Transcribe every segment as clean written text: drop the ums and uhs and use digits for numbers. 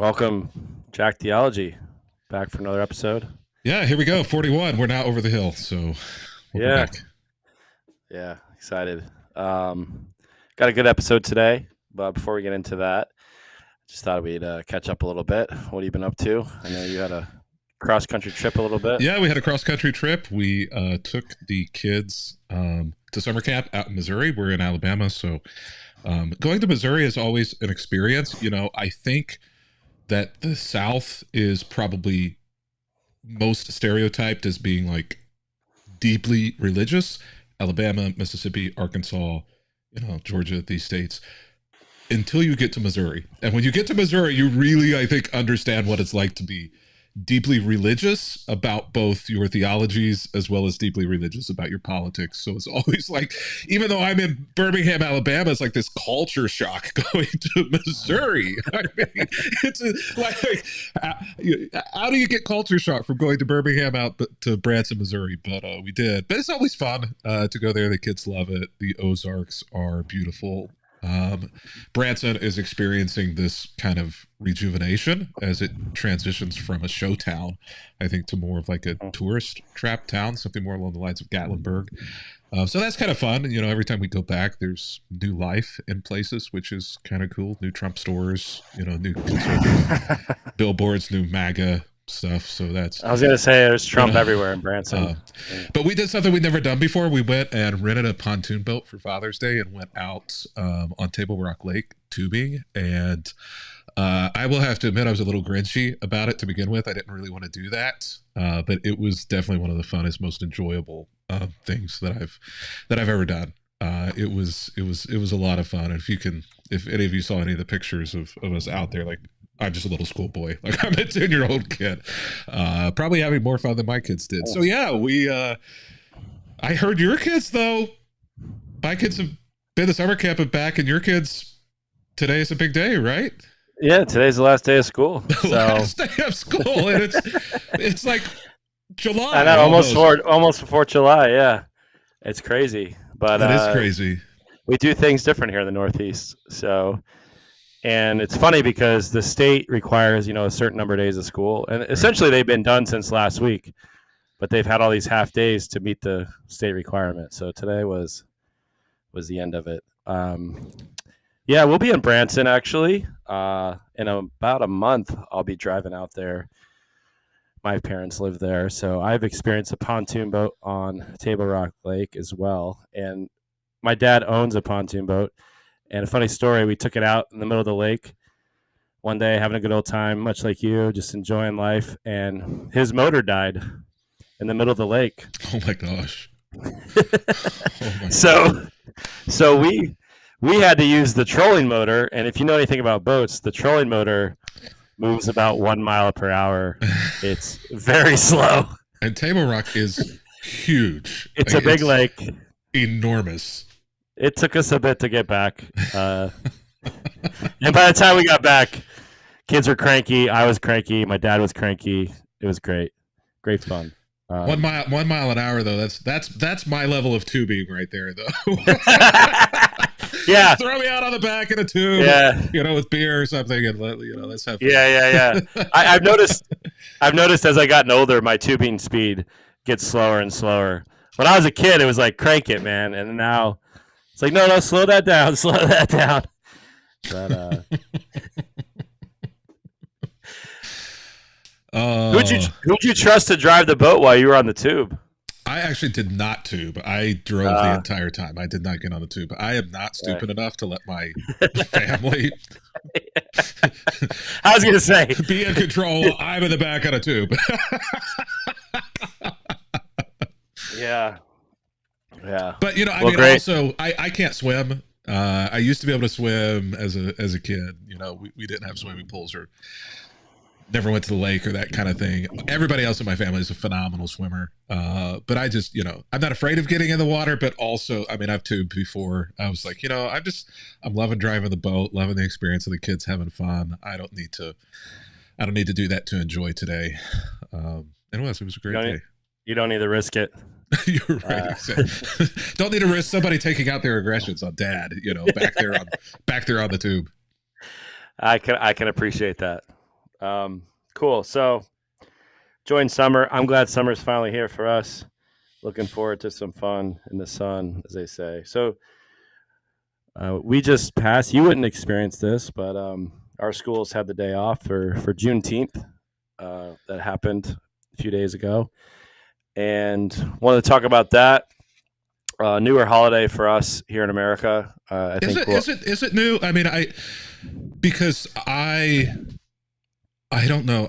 Welcome, Jack Theology, back for another episode. Yeah, here we go. 41. We're now over the hill, so welcome back. Yeah, excited. Got a good episode today, but before we get into that, just thought we'd catch up a little bit. What have you been up to? I know you had a cross-country trip a little bit. Yeah, we had a cross-country trip. We took the kids to summer camp out in Missouri. We're in Alabama, so going to Missouri is always an experience. You know, I think that the South is probably most stereotyped as being like deeply religious. Alabama, Mississippi, Arkansas, Georgia, these states, until you get to Missouri. And when you get to Missouri, you really, I think, understand what it's like to be deeply religious about both your theologies as well as deeply religious about your politics. So it's always like, even though I'm in Birmingham, Alabama, it's like this culture shock going to Missouri. I mean, it's like, how do you get culture shock from going to Birmingham out to Branson, Missouri? But we did. But it's always fun to go there. The kids love it. The Ozarks are beautiful. Branson is experiencing this kind of rejuvenation as it transitions from a show town, I think, to more of like a tourist trap town, something more along the lines of Gatlinburg. So that's kind of fun. You know, every time we go back, there's new life in places, which is kind of cool. New Trump stores, new conservative billboards, new MAGA stuff. So that's, I was going to say there's Trump everywhere in Branson. But we did something we'd never done before. We went and rented a pontoon boat for Father's Day and went out on Table Rock Lake tubing. And I will have to admit, I was a little grinchy about it to begin with. I didn't really want to do that, but it was definitely one of the funnest, most enjoyable things that I've ever done. It was a lot of fun. And if any of you saw any of the pictures of us out there, like, I'm just a little schoolboy. Like, I'm a 10-year-old kid, probably having more fun than my kids did. So yeah, I heard your kids though. My kids have been to summer camp and back, and your kids, today is a big day, right? Yeah, today's the last day of school. Last day of school, and it's like July. I know, almost before July. Yeah, it's crazy, but it is crazy. We do things different here in the Northeast, so. And it's funny because the state requires, a certain number of days of school. And essentially they've been done since last week, but they've had all these half days to meet the state requirement. So today was the end of it. Yeah, we'll be in Branson, actually. In about a month, I'll be driving out there. My parents live there. So I've experienced a pontoon boat on Table Rock Lake as well. And my dad owns a pontoon boat. And a funny story, we took it out in the middle of the lake one day, having a good old time, much like you, just enjoying life. And his motor died in the middle of the lake. Oh, my gosh. So we had to use the trolling motor. And if you know anything about boats, the trolling motor moves about 1 mile per hour. It's very slow. And Table Rock is huge. It's a big lake. Enormous. It took us a bit to get back. And by the time we got back, kids were cranky. I was cranky. My dad was cranky. It was great. Great fun. 1 mile an hour, though. That's my level of tubing right there, though. Yeah. Throw me out on the back in a tube, with beer or something, and let's have fun. Yeah. I've noticed as I gotten older, my tubing speed gets slower and slower. When I was a kid, it was like, crank it, man. And now it's like, no, slow that down. But who'd you trust to drive the boat while you were on the tube? I actually did not tube. I drove the entire time. I did not get on the tube. I am not stupid enough to let my family I was going to say be in control. I'm in the back on a tube. Yeah. But also I can't swim. I used to be able to swim as a kid. We didn't have swimming pools or never went to the lake or that kind of thing. Everybody else in my family is a phenomenal swimmer. But I just, I'm not afraid of getting in the water, but also, I've tubed before. I was like, I'm loving driving the boat, loving the experience of the kids having fun. I don't need to do that to enjoy today. And it was a great day. You don't need to risk it. You're right. Don't need to risk somebody taking out their aggressions on dad, back there on the tube. I can appreciate that. Cool. So join summer. I'm glad summer's finally here for us. Looking forward to some fun in the sun, as they say. So we just passed. You wouldn't experience this, but our schools had the day off for Juneteenth. That happened a few days ago, and wanted to talk about that. Newer holiday for us here in America. I Is think it is it new? I mean, because I don't know.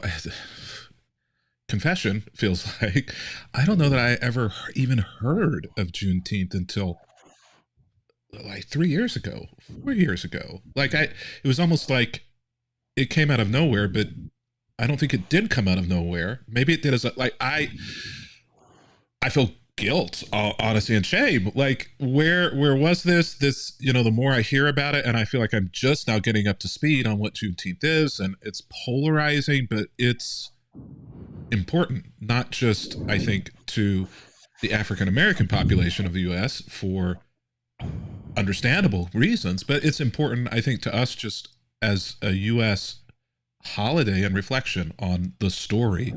Confession feels like I don't know that I ever even heard of Juneteenth until like 3 years ago, 4 years ago. Like it was almost like it came out of nowhere, but I don't think it did come out of nowhere. Maybe it did as I feel guilt, honesty, and shame. Like where was this? The more I hear about it, and I feel like I'm just now getting up to speed on what Juneteenth is, and it's polarizing, but it's important, not just I think to the African American population of the U.S. for understandable reasons, but it's important I think to us just as a U.S. holiday and reflection on the story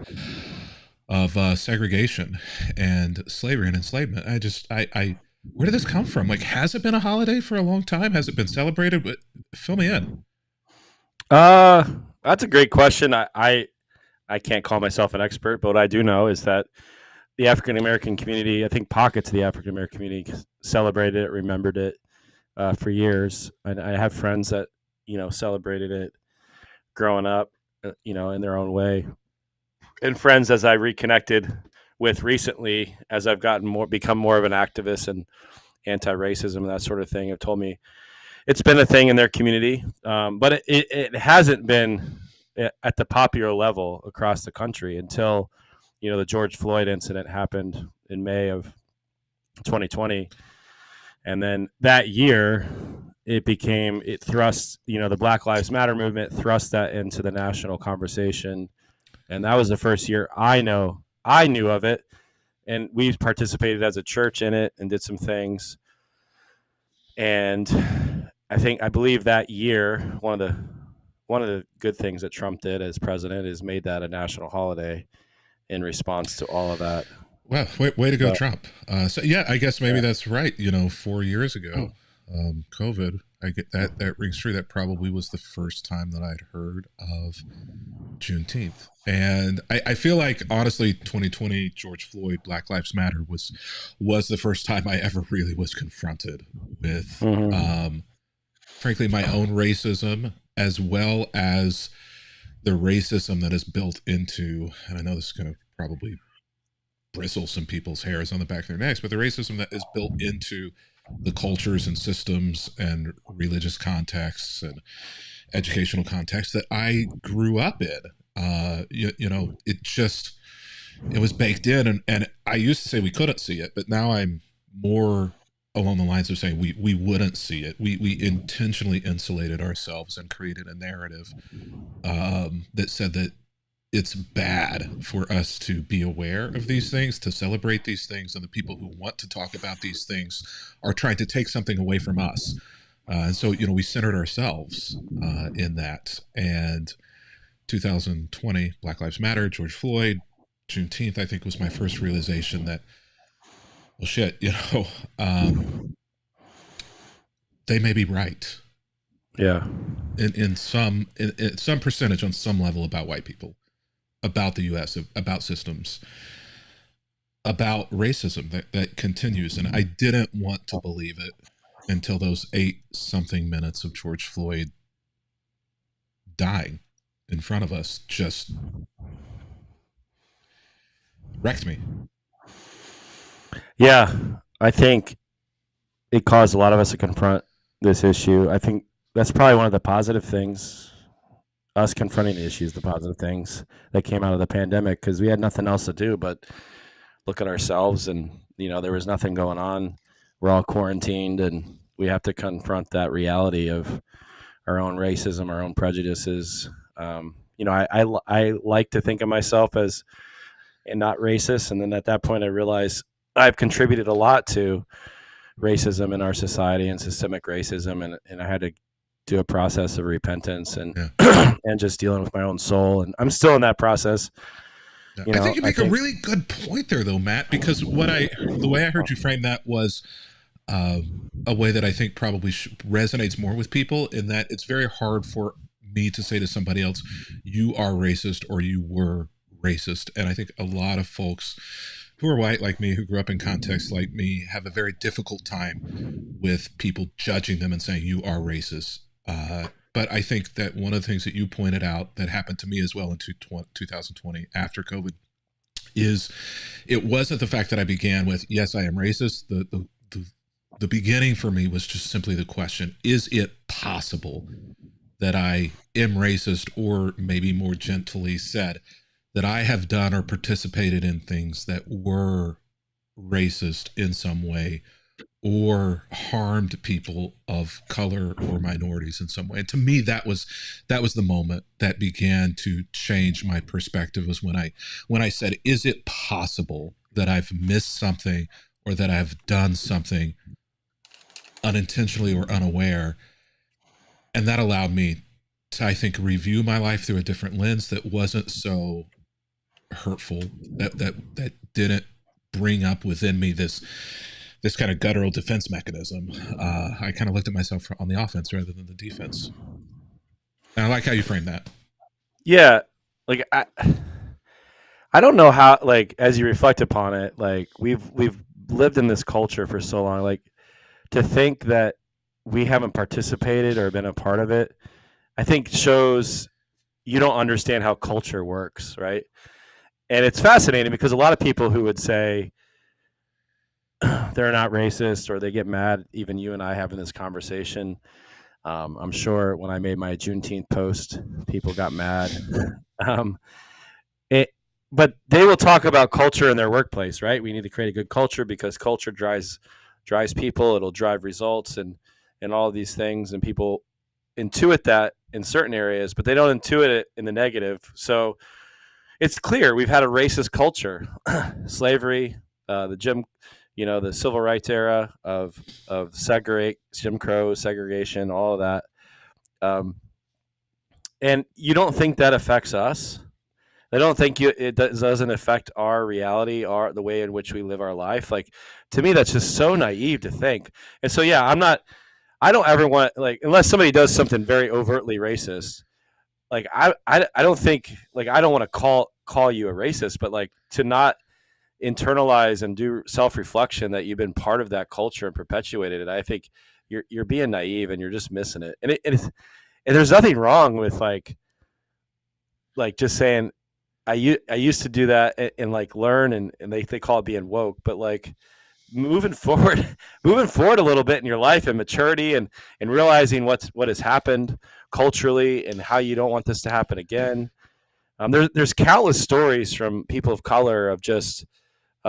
of segregation and slavery and enslavement. I where did this come from? Like, has it been a holiday for a long time? Has it been celebrated? But fill me in. Uh, that's a great question. I can't call myself an expert, but what I do know is that the African American community, I think pockets of the African American community celebrated it, remembered it for years. And I have friends that celebrated it growing up, in their own way, and friends as I reconnected with recently as I've become more of an activist and anti-racism and that sort of thing have told me it's been a thing in their community, but it hasn't been at the popular level across the country until the George Floyd incident happened in May of 2020, and then that year it thrust the Black Lives Matter movement thrust that into the national conversation, and that was the first year I knew of it, and we participated as a church in it and did some things, and I believe that year one of the good things that Trump did as president is made that a national holiday in response to all of that. Well, way to go, Trump. So yeah, I guess maybe that's right. 4 years ago, COVID. I get that rings true. That probably was the first time that I'd heard of Juneteenth, and I feel like honestly, 2020 George Floyd, Black Lives Matter was the first time I ever really was confronted with, frankly, my own racism as well as the racism that is built into. And I know this is going to probably bristle some people's hairs on the back of their necks, but the racism that is built into the cultures and systems and religious contexts and educational contexts that I grew up in. It was baked in, and I used to say we couldn't see it, but now I'm more along the lines of saying we wouldn't see it. We intentionally insulated ourselves and created a narrative that said that it's bad for us to be aware of these things, to celebrate these things, and the people who want to talk about these things are trying to take something away from us. And so, we centered ourselves in that. And 2020, Black Lives Matter, George Floyd, Juneteenth, I think was my first realization that, well, shit, they may be right. Yeah. In some percentage on some level about white people, about the U.S., about systems, about racism that continues. And I didn't want to believe it until those 8-something minutes of George Floyd dying in front of us just wrecked me. Yeah, I think it caused a lot of us to confront this issue. I think that's probably one of the positive things, us confronting the issues, the positive things that came out of the pandemic, because we had nothing else to do but look at ourselves, and there was nothing going on. We're all quarantined, and we have to confront that reality of our own racism, our own prejudices. I like to think of myself as not racist, and then at that point I realized I've contributed a lot to racism in our society and systemic racism, and I had to do a process of repentance and Yeah. and just dealing with my own soul. And I'm still in that process. Yeah. You I know, think you I make a think really good point there, though, Matt. Because the way I heard you frame that was uh, a way that I think probably resonates more with people. In that it's very hard for me to say to somebody else, "You are racist" or "You were racist," and I think a lot of folks who are white like me, who grew up in contexts like me, have a very difficult time with people judging them and saying you are racist. But I think that one of the things that you pointed out that happened to me as well in 2020 after COVID is it wasn't the fact that I began with, yes, I am racist. The beginning for me was just simply the question, is it possible that I am racist, or maybe more gently said, that I have done or participated in things that were racist in some way or harmed people of color or minorities in some way. And to me, that was the moment that began to change my perspective, was when I said, is it possible that I've missed something or that I've done something unintentionally or unaware? And that allowed me to, I think, review my life through a different lens that wasn't so hurtful, that didn't bring up within me this kind of guttural defense mechanism. I kind of looked at myself on the offense rather than the defense. And I like how you frame that. yeah, like I don't know how, like, as you reflect upon it, like we've lived in this culture for so long, like to think that we haven't participated or been a part of it, I think shows you don't understand how culture works, right? And it's fascinating because a lot of people who would say they're not racist or they get mad, even you and I having this conversation. I'm sure when I made my Juneteenth post, people got mad. Um, it, but they will talk about culture in their workplace, right? We need to create a good culture because culture drives people. It'll drive results and all of these things, and people intuit that in certain areas, but they don't intuit it in the negative. So it's clear we've had a racist culture, slavery, the the civil rights era of Jim Crow segregation, all of that. Um, and you don't think that affects us? I don't think it doesn't affect our reality, the way in which we live our life. Like, to me, that's just so naive to think. And so, yeah, I don't ever want, like, unless somebody does something very overtly racist. Like, I don't think, like, I don't want to call you a racist, but like to not internalize and do self-reflection that you've been part of that culture and perpetuated it. I think you're being naive and you're just missing it. And there's nothing wrong with like just saying I used to do that and like learn and they call it being woke, but like moving forward moving forward a little bit in your life and maturity and realizing what has happened culturally and how you don't want this to happen again. There's countless stories from people of color of just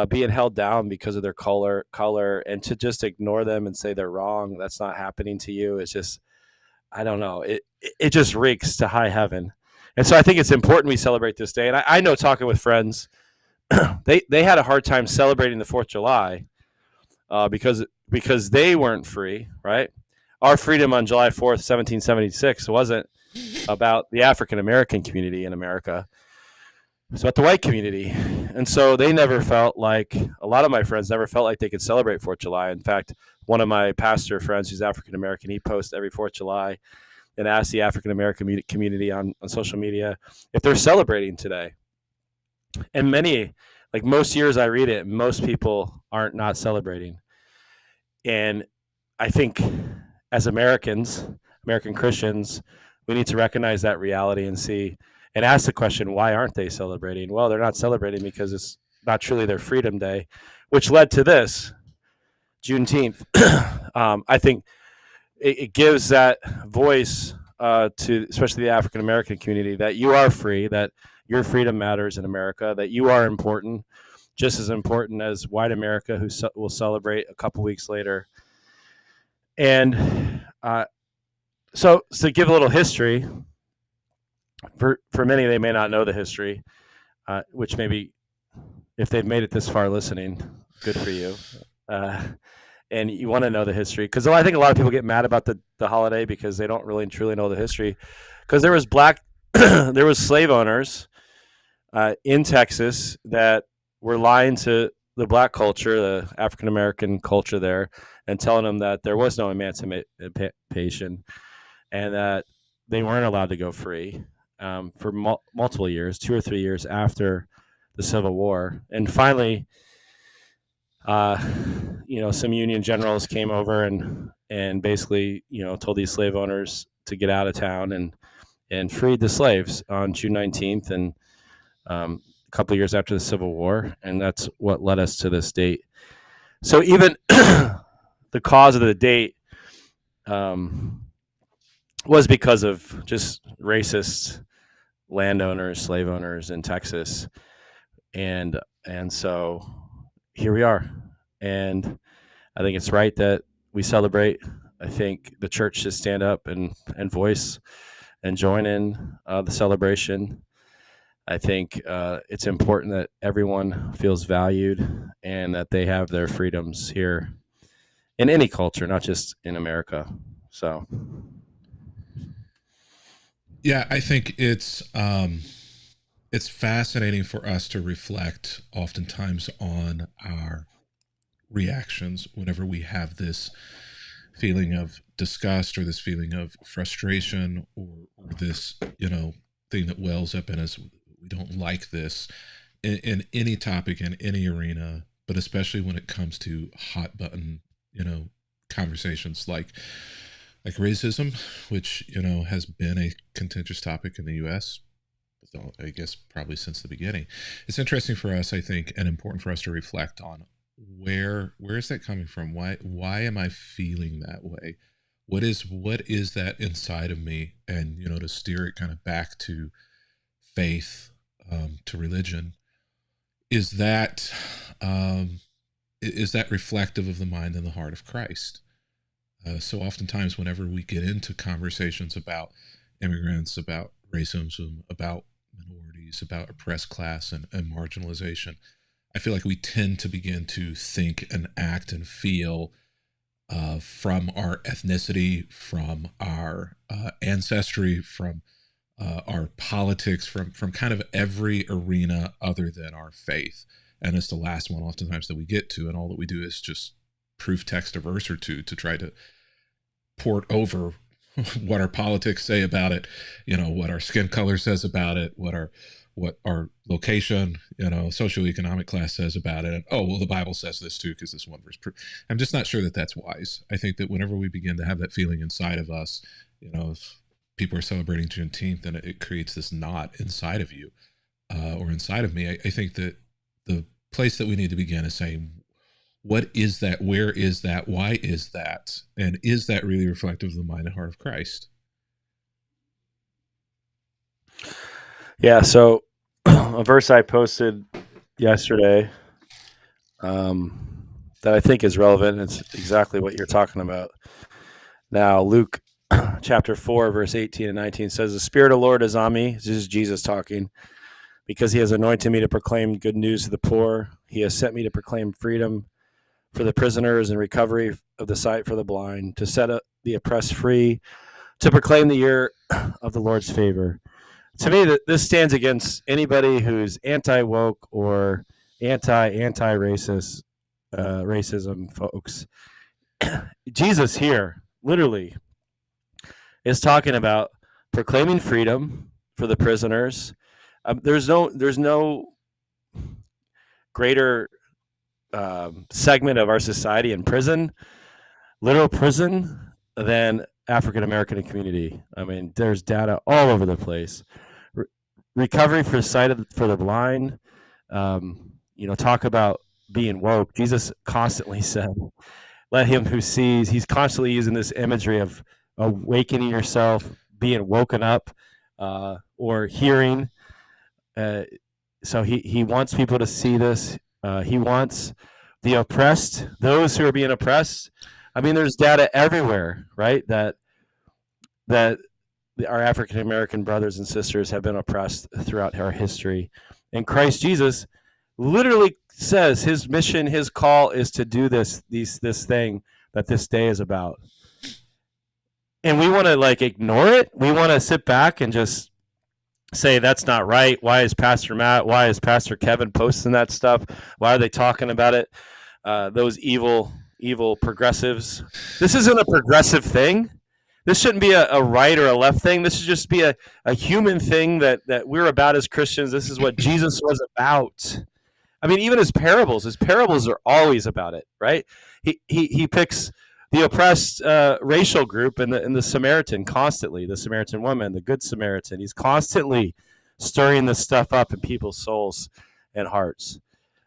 being held down because of their color, and to just ignore them and say they're wrong. That's not happening to you. It's just, I don't know. It just reeks to high heaven. And so I think it's important we celebrate this day. And I know, talking with friends, they had a hard time celebrating the 4th of July because they weren't free, right? Our freedom on July 4th, 1776 wasn't about the African American community in America. It's about the white community. And so they never felt like, a lot of my friends never felt like they could celebrate 4th of July. In fact, one of my pastor friends who's African American, he posts every 4th of July and asks the African American community on social media if they're celebrating today. And many, like most years I read it, most people aren't not celebrating. And I think as Americans, American Christians, we need to recognize that reality and see and ask the question, why aren't they celebrating? Well, they're not celebrating because it's not truly their Freedom Day, which led to this Juneteenth. I think it gives that voice to especially the African American community that you are free, that your freedom matters in America, that you are important, just as important as white America, who will celebrate a couple weeks later. And so to give a little history, for many, they may not know the history, which maybe if they've made it this far listening, good for you. and you want to know the history, because I think a lot of people get mad about the holiday because they don't really truly know the history. Because there was there was slave owners in Texas that were lying to the black culture, the African American culture there, and telling them that there was no emancipation and that they weren't allowed to go free for multiple years, 2 or 3 years after the Civil War. And finally, uh, some Union generals came over and basically, told these slave owners to get out of town and freed the slaves on June 19th, and a couple of years after the Civil War, and that's what led us to this date. So even the cause of the date was because of just racist landowners, slave owners in Texas, and so here we are, and I think it's right that we celebrate. I think the church should stand up and voice and join in the celebration. I think it's important that everyone feels valued and that they have their freedoms here in any culture, not just in America. So, Yeah, I think it's fascinating for us to reflect oftentimes on our reactions whenever we have this feeling of disgust or this feeling of frustration or this, thing that wells up in us. We don't like this in any topic, in any arena, but especially when it comes to hot button, conversations like racism, which, has been a contentious topic in the US, I guess probably since the beginning. It's interesting for us, I think, and important for us to reflect on where is that coming from? Why am I feeling that way? What is that inside of me? And to steer it kind of back to faith, to religion. Is that reflective of the mind and the heart of Christ? So oftentimes, whenever we get into conversations about immigrants, about racism, about minorities, about oppressed class and marginalization, I feel like we tend to begin to think and act and feel from our ethnicity, from our ancestry, from our politics, from kind of every arena other than our faith. And it's the last one oftentimes that we get to, and all that we do is just proof text a verse or two to try to port over what our politics say about it, what our skin color says about it, what our location, socioeconomic class says about it. And, oh, well, the Bible says this too, because this one verse. I'm just not sure that that's wise. I think that whenever we begin to have that feeling inside of us, if people are celebrating Juneteenth, and it creates this knot inside of you or inside of me, I think that the place that we need to begin is saying, what is that? Where is that? Why is that? And is that really reflective of the mind and heart of Christ? yeah. So a verse I posted yesterday that I think is relevant. It's exactly what you're talking about. Now, Luke chapter 4, verse 18 and 19 says, "The Spirit of the Lord is on me." This is Jesus talking. "Because he has anointed me to proclaim good news to the poor. He has sent me to proclaim freedom for the prisoners and recovery of the sight for the blind, to set the oppressed free, to proclaim the year of the Lord's favor." To me, this stands against anybody who's anti-woke or anti-racist racism, folks. Jesus here literally is talking about proclaiming freedom for the prisoners. There's no greater segment of our society in prison, literal prison, than African American community. I mean, there's data all over the place. Recovery for sight for the blind. Talk about being woke. Jesus constantly said, "Let him who sees." He's constantly using this imagery of awakening yourself, being woken up, or hearing. So he wants people to see this. He wants the oppressed, those who are being oppressed. I mean, there's data everywhere, right? That our African American brothers and sisters have been oppressed throughout our history. And Christ Jesus literally says his mission, his call is to do this thing that this day is about. And we want to like ignore it. We want to sit back and just say that's not right. Why is Pastor Matt? Why is Pastor Kevin posting that stuff? Why are they talking about it? Those evil progressives. This isn't a progressive thing. This shouldn't be a right or a left thing. This should just be a human thing that we're about as Christians. This is what Jesus was about. I mean, even his parables are always about it, right? He picks the oppressed racial group and the Samaritan constantly, the Samaritan woman, the Good Samaritan. He's constantly stirring this stuff up in people's souls and hearts.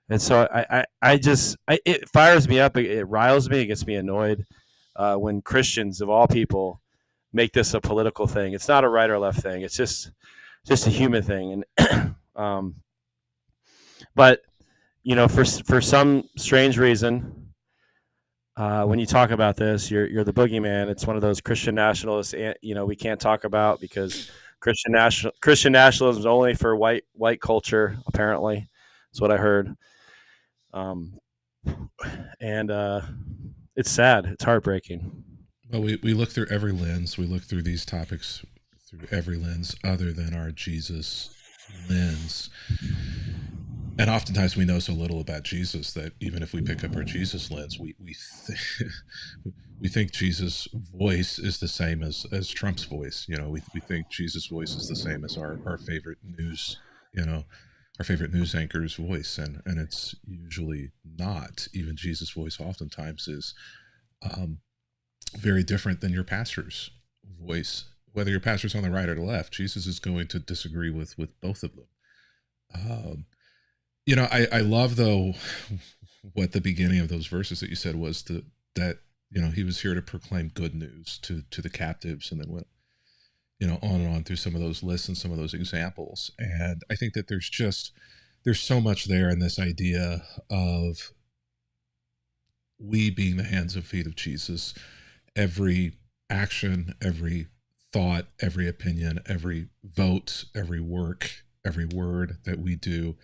And so it fires me up. It riles me. It gets me annoyed when Christians of all people make this a political thing. It's not a right or left thing. It's just a human thing. And but for some strange reason, when you talk about this, you're the boogeyman. It's one of those Christian nationalists. We can't talk about because Christian nationalism is only for white culture. Apparently, that's what I heard. And it's sad. It's heartbreaking. Well, we look through every lens. We look through these topics through every lens other than our Jesus lens. And oftentimes we know so little about Jesus that even if we pick up our Jesus lens, we think Jesus' voice is the same as Trump's voice. We think Jesus' voice is the same as our favorite news, our favorite news anchor's voice. And it's usually not. Even Jesus' voice oftentimes is very different than your pastor's voice. Whether your pastor's on the right or the left, Jesus is going to disagree with both of them. I love, though, what the beginning of those verses that you said was that he was here to proclaim good news to the captives, and then went on and on through some of those lists and some of those examples. And I think that there's so much there in this idea of we being the hands and feet of Jesus. Every action, every thought, every opinion, every vote, every work, every word that we do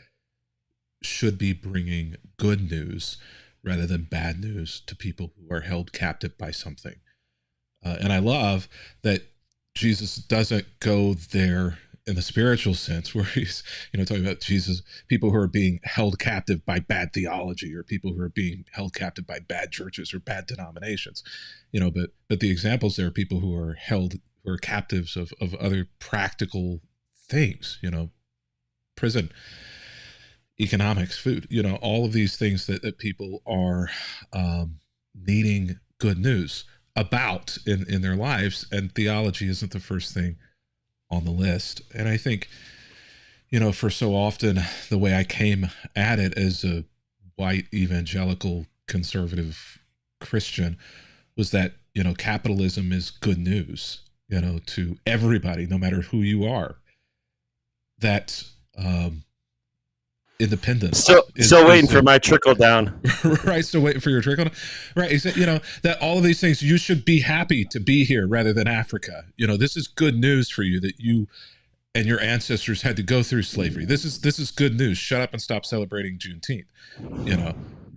should be bringing good news rather than bad news to people who are held captive by something. And I love that Jesus doesn't go there in the spiritual sense where he's, talking about Jesus, people who are being held captive by bad theology, or people who are being held captive by bad churches or bad denominations, but the examples there are people who are captives of other practical things, prison, economics, food, all of these things that people are needing good news about in their lives. And theology isn't the first thing on the list. And I think, for so often, the way I came at it as a white evangelical conservative Christian was that, capitalism is good news, to everybody, no matter who you are. That independence. Still waiting for my trickle down. Right. Still waiting for your trickle down. Right. He said, that all of these things, you should be happy to be here rather than Africa. This is good news for you that you and your ancestors had to go through slavery. This is good news. Shut up and stop celebrating Juneteenth.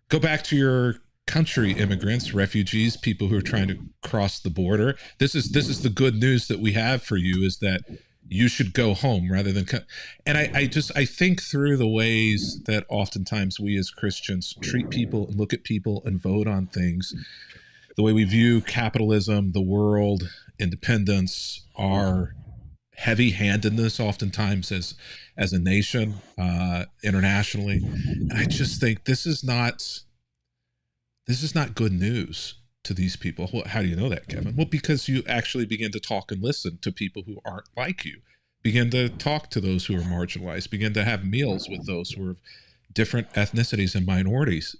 Go back to your country, immigrants, refugees, people who are trying to cross the border. This is the good news that we have for you, is that you should go home rather than come. And I think through the ways that oftentimes we as Christians treat people and look at people and vote on things, the way we view capitalism, the world, independence, our heavy-handedness oftentimes as a nation, internationally. And I just think this is not good news to these people. Well, how do you know that, Kevin? Well, because you actually begin to talk and listen to people who aren't like you, begin to talk to those who are marginalized, begin to have meals with those who are of different ethnicities and minorities,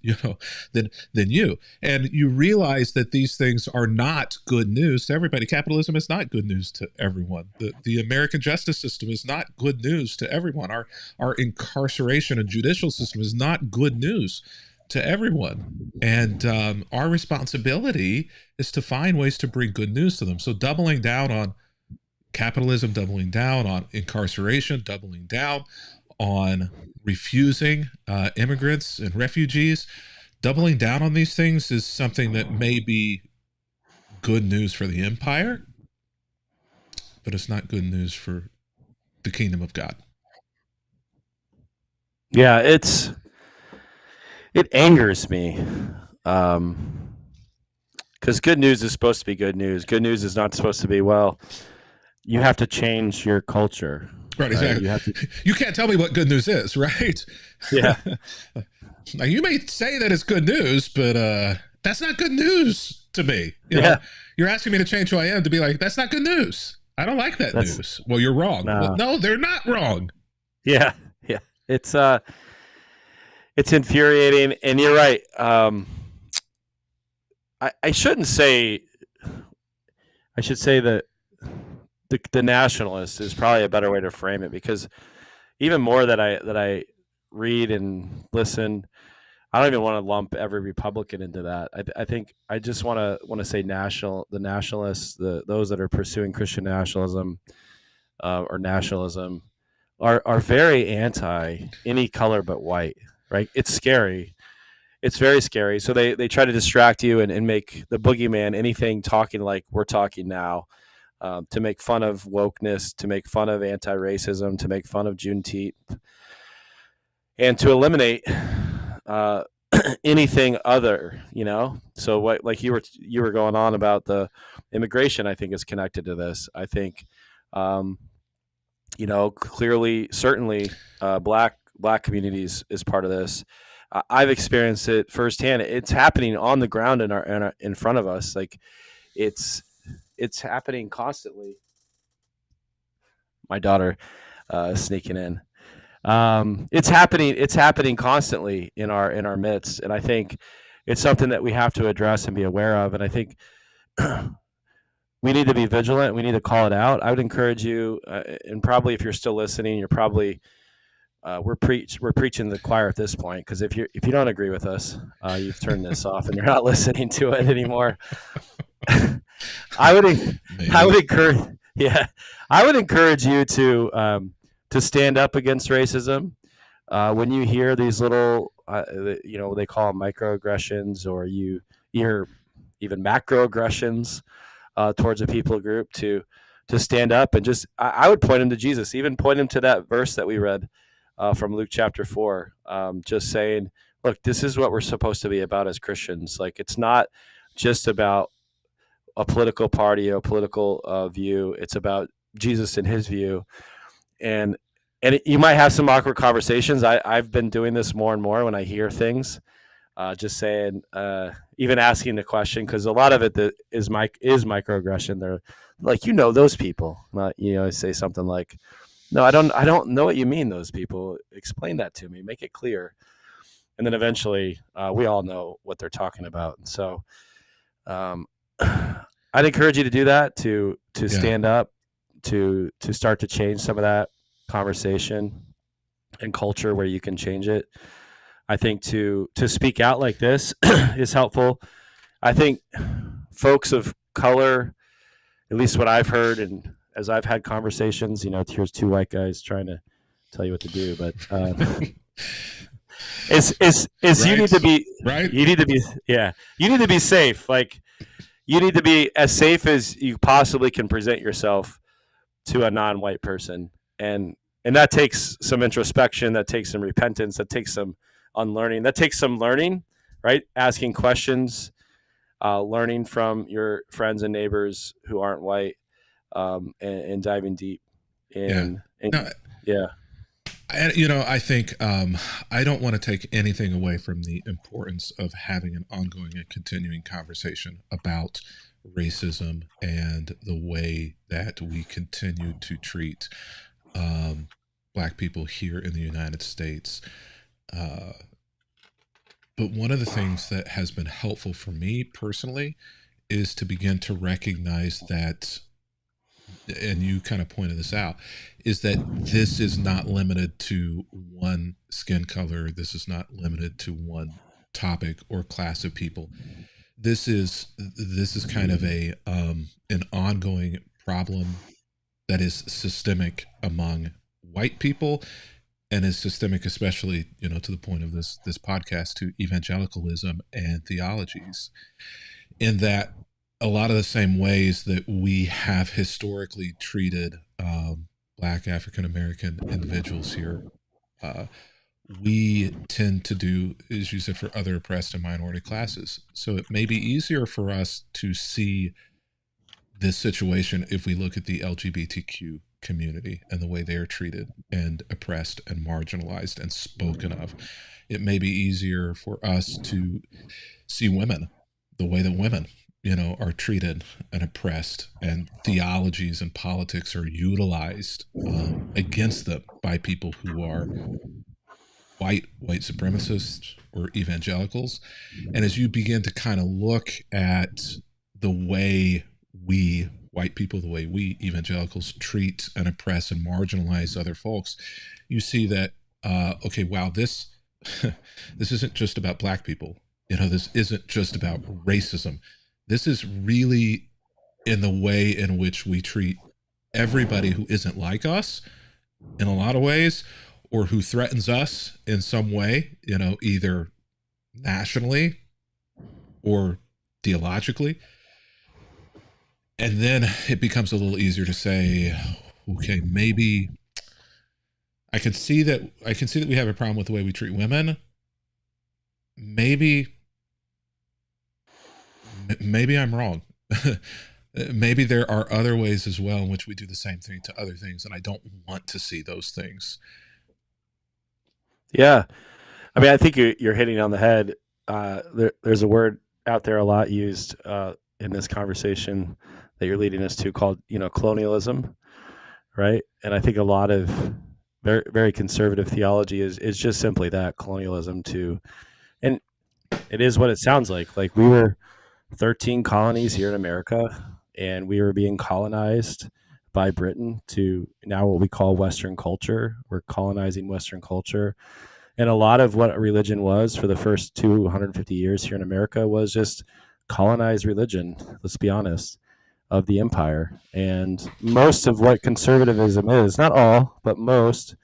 than you. And you realize that these things are not good news to everybody. Capitalism is not good news to everyone. The American justice system is not good news to everyone. Our incarceration and judicial system is not good news to everyone. And our responsibility is to find ways to bring good news to them. So doubling down on capitalism, doubling down on incarceration, doubling down on refusing immigrants and refugees, doubling down on these things is something that may be good news for the empire, but it's not good news for the kingdom of God. Yeah, it angers me. Because good news is supposed to be good news. Good news is not supposed to be, well, you have to change your culture. Right, exactly. You have to, You can't tell me what good news is, right? yeah. Now, you may say that it's good news, but that's not good news to me. You Yeah. know, you're asking me to change who I am to be like, that's not good news. I don't like that news. Well, you're wrong. No. Well, no, they're not wrong. Yeah. Yeah. It's infuriating, and you're right. I shouldn't say. I should say that the nationalist is probably a better way to frame it, because even more that I read and listen, I don't even want to lump every Republican into that. I think I just want to say the nationalists, those that are pursuing Christian nationalism or nationalism, are very anti any color but white. Right? It's scary. It's very scary. So they try to distract you and make the boogeyman anything talking like we're talking now, to make fun of wokeness, to make fun of anti-racism, to make fun of Juneteenth, and to eliminate uh, anything other. So what, like you were going on about the immigration, I think is connected to this. I think, clearly, certainly, black communities is part of this. I've experienced it firsthand. It's happening on the ground in front of us. Like it's happening constantly. My daughter sneaking in. It's happening constantly in our midst, and I think it's something that we have to address and be aware of. And I think we need to be vigilant. We need to call it out. I would encourage you, and probably if you're still listening, you're probably we're preaching to the choir at this point, because if you don't agree with us, you've turned this off and you're not listening to it anymore. I would encourage you to stand up against racism. When you hear these little, they call them microaggressions, or you hear even macroaggressions towards a people group, to stand up and just, I would point them to Jesus, even point them to that verse that we read from Luke chapter 4, just saying, look, this is what we're supposed to be about as Christians. Like, it's not just about a political party or a political view. It's about Jesus and his view. And you might have some awkward conversations. I've been doing this more and more when I hear things, just saying, even asking the question, because a lot of it is microaggression. They're like, those people. I say something like, no, I don't know what you mean, those people. Explain that to me. Make it clear. And then eventually, we all know what they're talking about. And so, I'd encourage you to do that, to stand up, to start to change some of that conversation and culture where you can change it. I think to speak out like this is helpful. I think folks of color, at least what I've heard, and as I've had conversations, here's two white guys trying to tell you what to do, but is right. You need to be right. You need to be safe. Like, you need to be as safe as you possibly can present yourself to a non-white person, and that takes some introspection, that takes some repentance, that takes some unlearning, that takes some learning, right? Asking questions, learning from your friends and neighbors who aren't white, and diving deep. I think I don't want to take anything away from the importance of having an ongoing and continuing conversation about racism and the way that we continue to treat Black people here in the United States. But one of the things that has been helpful for me personally is to begin to recognize that, and you kind of pointed this out, is that this is not limited to one skin color. This is not limited to one topic or class of people. This is kind of an ongoing problem that is systemic among white people and is systemic, especially, to the point of this podcast, to evangelicalism and theologies, in that a lot of the same ways that we have historically treated Black African American individuals here, uh, we tend to do, as you said, for other oppressed and minority classes. So it may be easier for us to see this situation if we look at the LGBTQ community and the way they are treated and oppressed and marginalized and spoken of. It may be easier for us to see women the way that women, are treated and oppressed, and theologies and politics are utilized against them by people who are white supremacists or evangelicals. And as you begin to kind of look at the way we white people, the way we evangelicals treat and oppress and marginalize other folks, you see that okay, wow, this this isn't just about Black people. This isn't just about racism. This is really in the way in which we treat everybody who isn't like us in a lot of ways, or who threatens us in some way, either nationally or theologically. And then it becomes a little easier to say, okay, maybe I can see that we have a problem with the way we treat women. Maybe I'm wrong. Maybe there are other ways as well in which we do the same thing to other things, and I don't want to see those things. Yeah. I mean, I think you're hitting on the head. There's a word out there a lot used in this conversation that you're leading us to called, colonialism, right? And I think a lot of very, very conservative theology is just simply that, colonialism and it is what it sounds like. Like, we were 13 colonies here in America, and we were being colonized by Britain to now what we call Western culture. We're colonizing Western culture. And a lot of what religion was for the first 250 years here in America was just colonized religion, let's be honest, of the empire. And most of what conservatism is, not all, but most,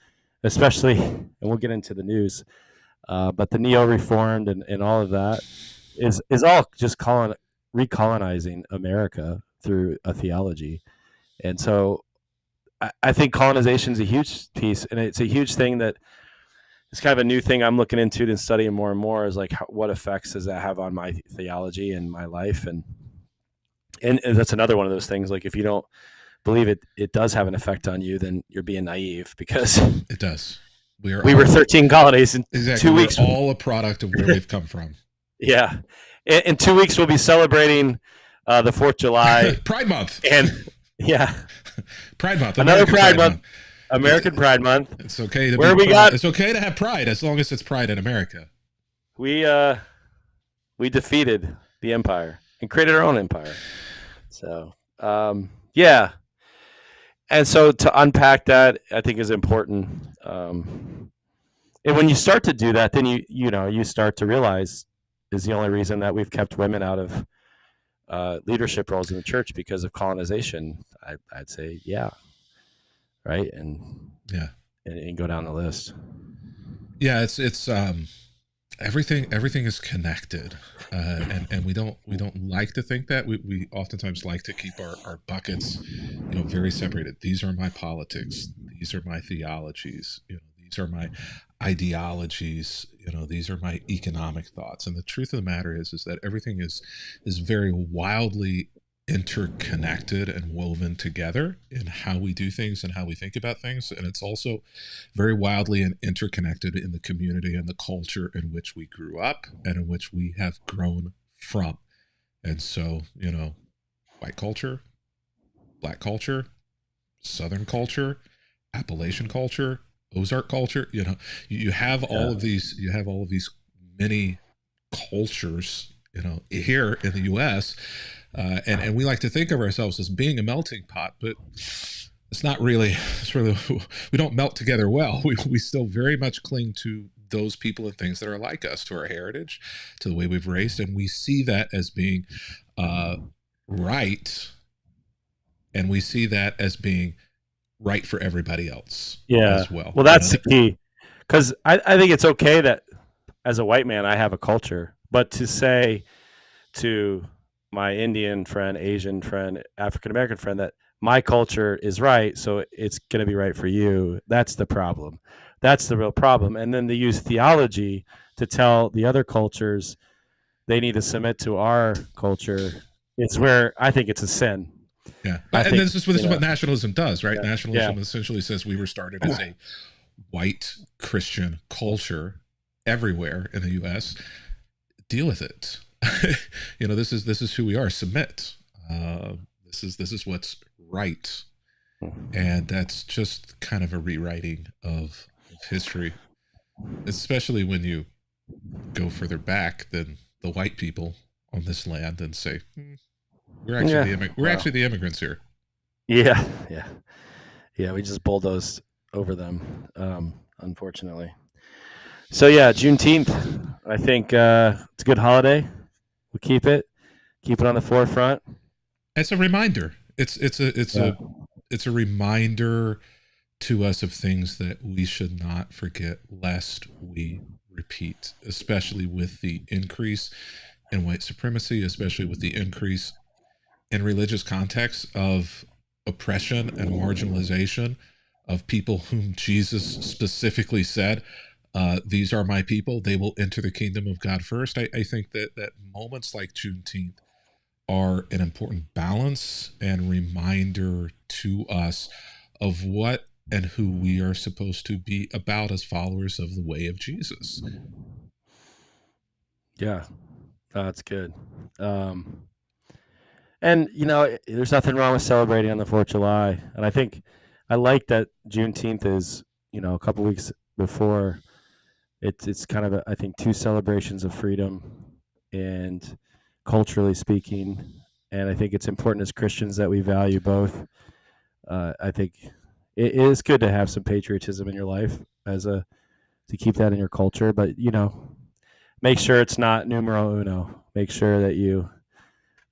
especially, and we'll get into the news, but the neo-reformed and all of that is all just recolonizing America through a theology. And so I think colonization is a huge piece, and it's a huge thing that it's kind of a new thing I'm looking into and studying more and more, is like, what effects does that have on my theology and my life? And that's another one of those things. Like, if you don't believe it does have an effect on you, then you're being naive, because it does. We were 13 colonies in exactly, 2 weeks. We're all a product of where we've come from. Yeah. In 2 weeks, we'll be celebrating the 4th of July. Pride Month. And yeah. Pride Month. Another Pride Month. American Pride Month. It's okay to it's okay to have pride as long as it's pride in America. We defeated the empire and created our own empire. So yeah. And so to unpack that, I think, is important. And when you start to do that, then you start to realize, is the only reason that we've kept women out of leadership roles in the church because of colonization? I'd say, yeah. Right. And yeah, and go down the list. Yeah, it's everything is connected, and we don't like to think that. We oftentimes like to keep our buckets, very separated. These are my politics. These are my theologies. These are my ideologies. These are my economic thoughts. And the truth of the matter is that everything is very wildly interconnected and woven together in how we do things and how we think about things. And it's also very wildly and interconnected in the community and the culture in which we grew up and in which we have grown from. And so, white culture, Black culture, Southern culture, Appalachian culture, Ozark culture, you have all of these, many cultures, here in the US. And we like to think of ourselves as being a melting pot, but it's not really. We don't melt together well. We still very much cling to those people and things that are like us, to our heritage, to the way we've raised, and we see that as being right, and we see that as being right for everybody else. Yeah. As well. Well, that's the key. because I think it's okay that as a white man I have a culture, but to say to my Indian friend, Asian friend, African American friend that my culture is right, so it's going to be right for you. That's the problem. That's the real problem. And then they use theology to tell the other cultures they need to submit to our culture. It's where I think it's a sin. Yeah, I but and think, this is what nationalism does, right? yeah, yeah, Nationalism essentially says we were started as a white Christian culture everywhere in the U.S. Deal with it. This is who we are. Submit. This is what's right, and that's just kind of a rewriting of history, especially when you go further back than the white people on this land and say we're actually yeah. we're actually the immigrants here. Yeah, yeah, yeah. We just bulldozed over them, unfortunately. So yeah, Juneteenth. I think it's a good holiday. We'll keep it on the forefront. It's a reminder. Yeah, It's a reminder to us of things that we should not forget, lest we repeat, especially with the increase in white supremacy, especially with the increase in religious contexts of oppression and marginalization of people whom Jesus specifically said, "These are my people; they will enter the kingdom of God first." I think that moments like Juneteenth are an important balance and reminder to us of what and who we are supposed to be about as followers of the way of Jesus. yeah, that's good. Um, and there's nothing wrong with celebrating on the 4th of July. And I think I like that Juneteenth is a couple weeks before. It's kind of I think two celebrations of freedom and culturally speaking. And I think it's important as Christians that we value both. I think it is good to have some patriotism in your life to keep that in your culture, but make sure it's not numero uno. Make sure that you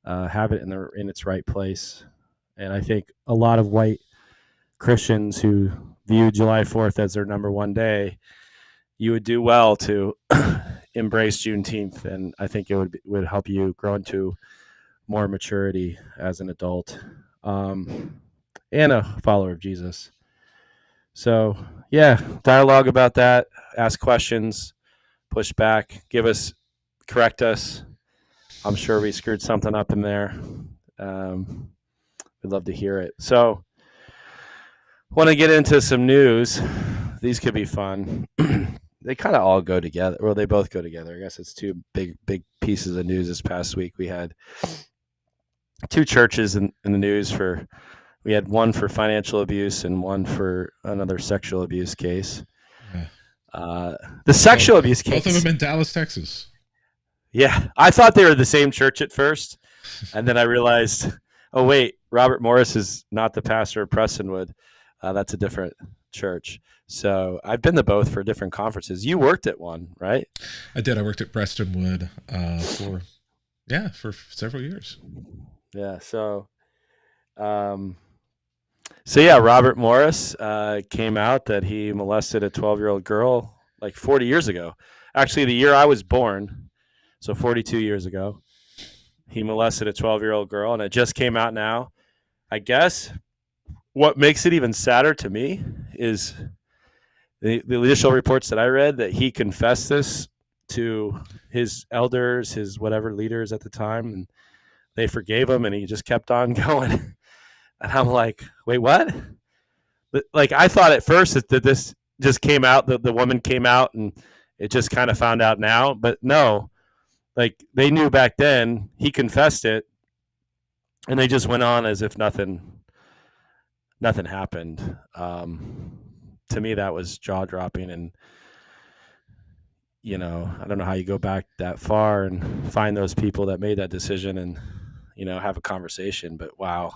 have it in its right place. And I think a lot of white Christians who view July 4th as their number one day, you would do well to embrace Juneteenth, and I think it would help you grow into more maturity as an adult, and a follower of Jesus. So yeah, dialogue about that. Ask questions, push back, correct us. I'm sure we screwed something up in there. Um, we'd love to hear it. So, want to get into some news. These could be fun. They kind of all go together. Well, they both go together. I guess it's two big pieces of news this past week. We had two churches in the news for. We had one for financial abuse and one for another sexual abuse case. Yeah. The sexual abuse case. Both of them in Dallas, Texas. Yeah, I thought they were the same church at first, and then I realized, oh wait, Robert Morris is not the pastor of Prestonwood. That's a different church. So I've been to both for different conferences. You worked at one, right? I did. I worked at Prestonwood for several years. Yeah. So yeah, Robert Morris came out that he molested a 12-year-old girl like 40 years ago. Actually, the year I was born, so 42 years ago, he molested a 12-year-old girl, and it just came out now. I guess what makes it even sadder to me is the initial reports that I read that he confessed this to his elders, his whatever leaders at the time, and they forgave him, and he just kept on going. And I'm like, wait, what? Like, I thought at first that this just came out, that the woman came out, and it just kind of found out now. But no, like they knew back then. He confessed it, and they just went on as if nothing happened. To me, that was jaw dropping, and I don't know how you go back that far and find those people that made that decision and have a conversation. But wow.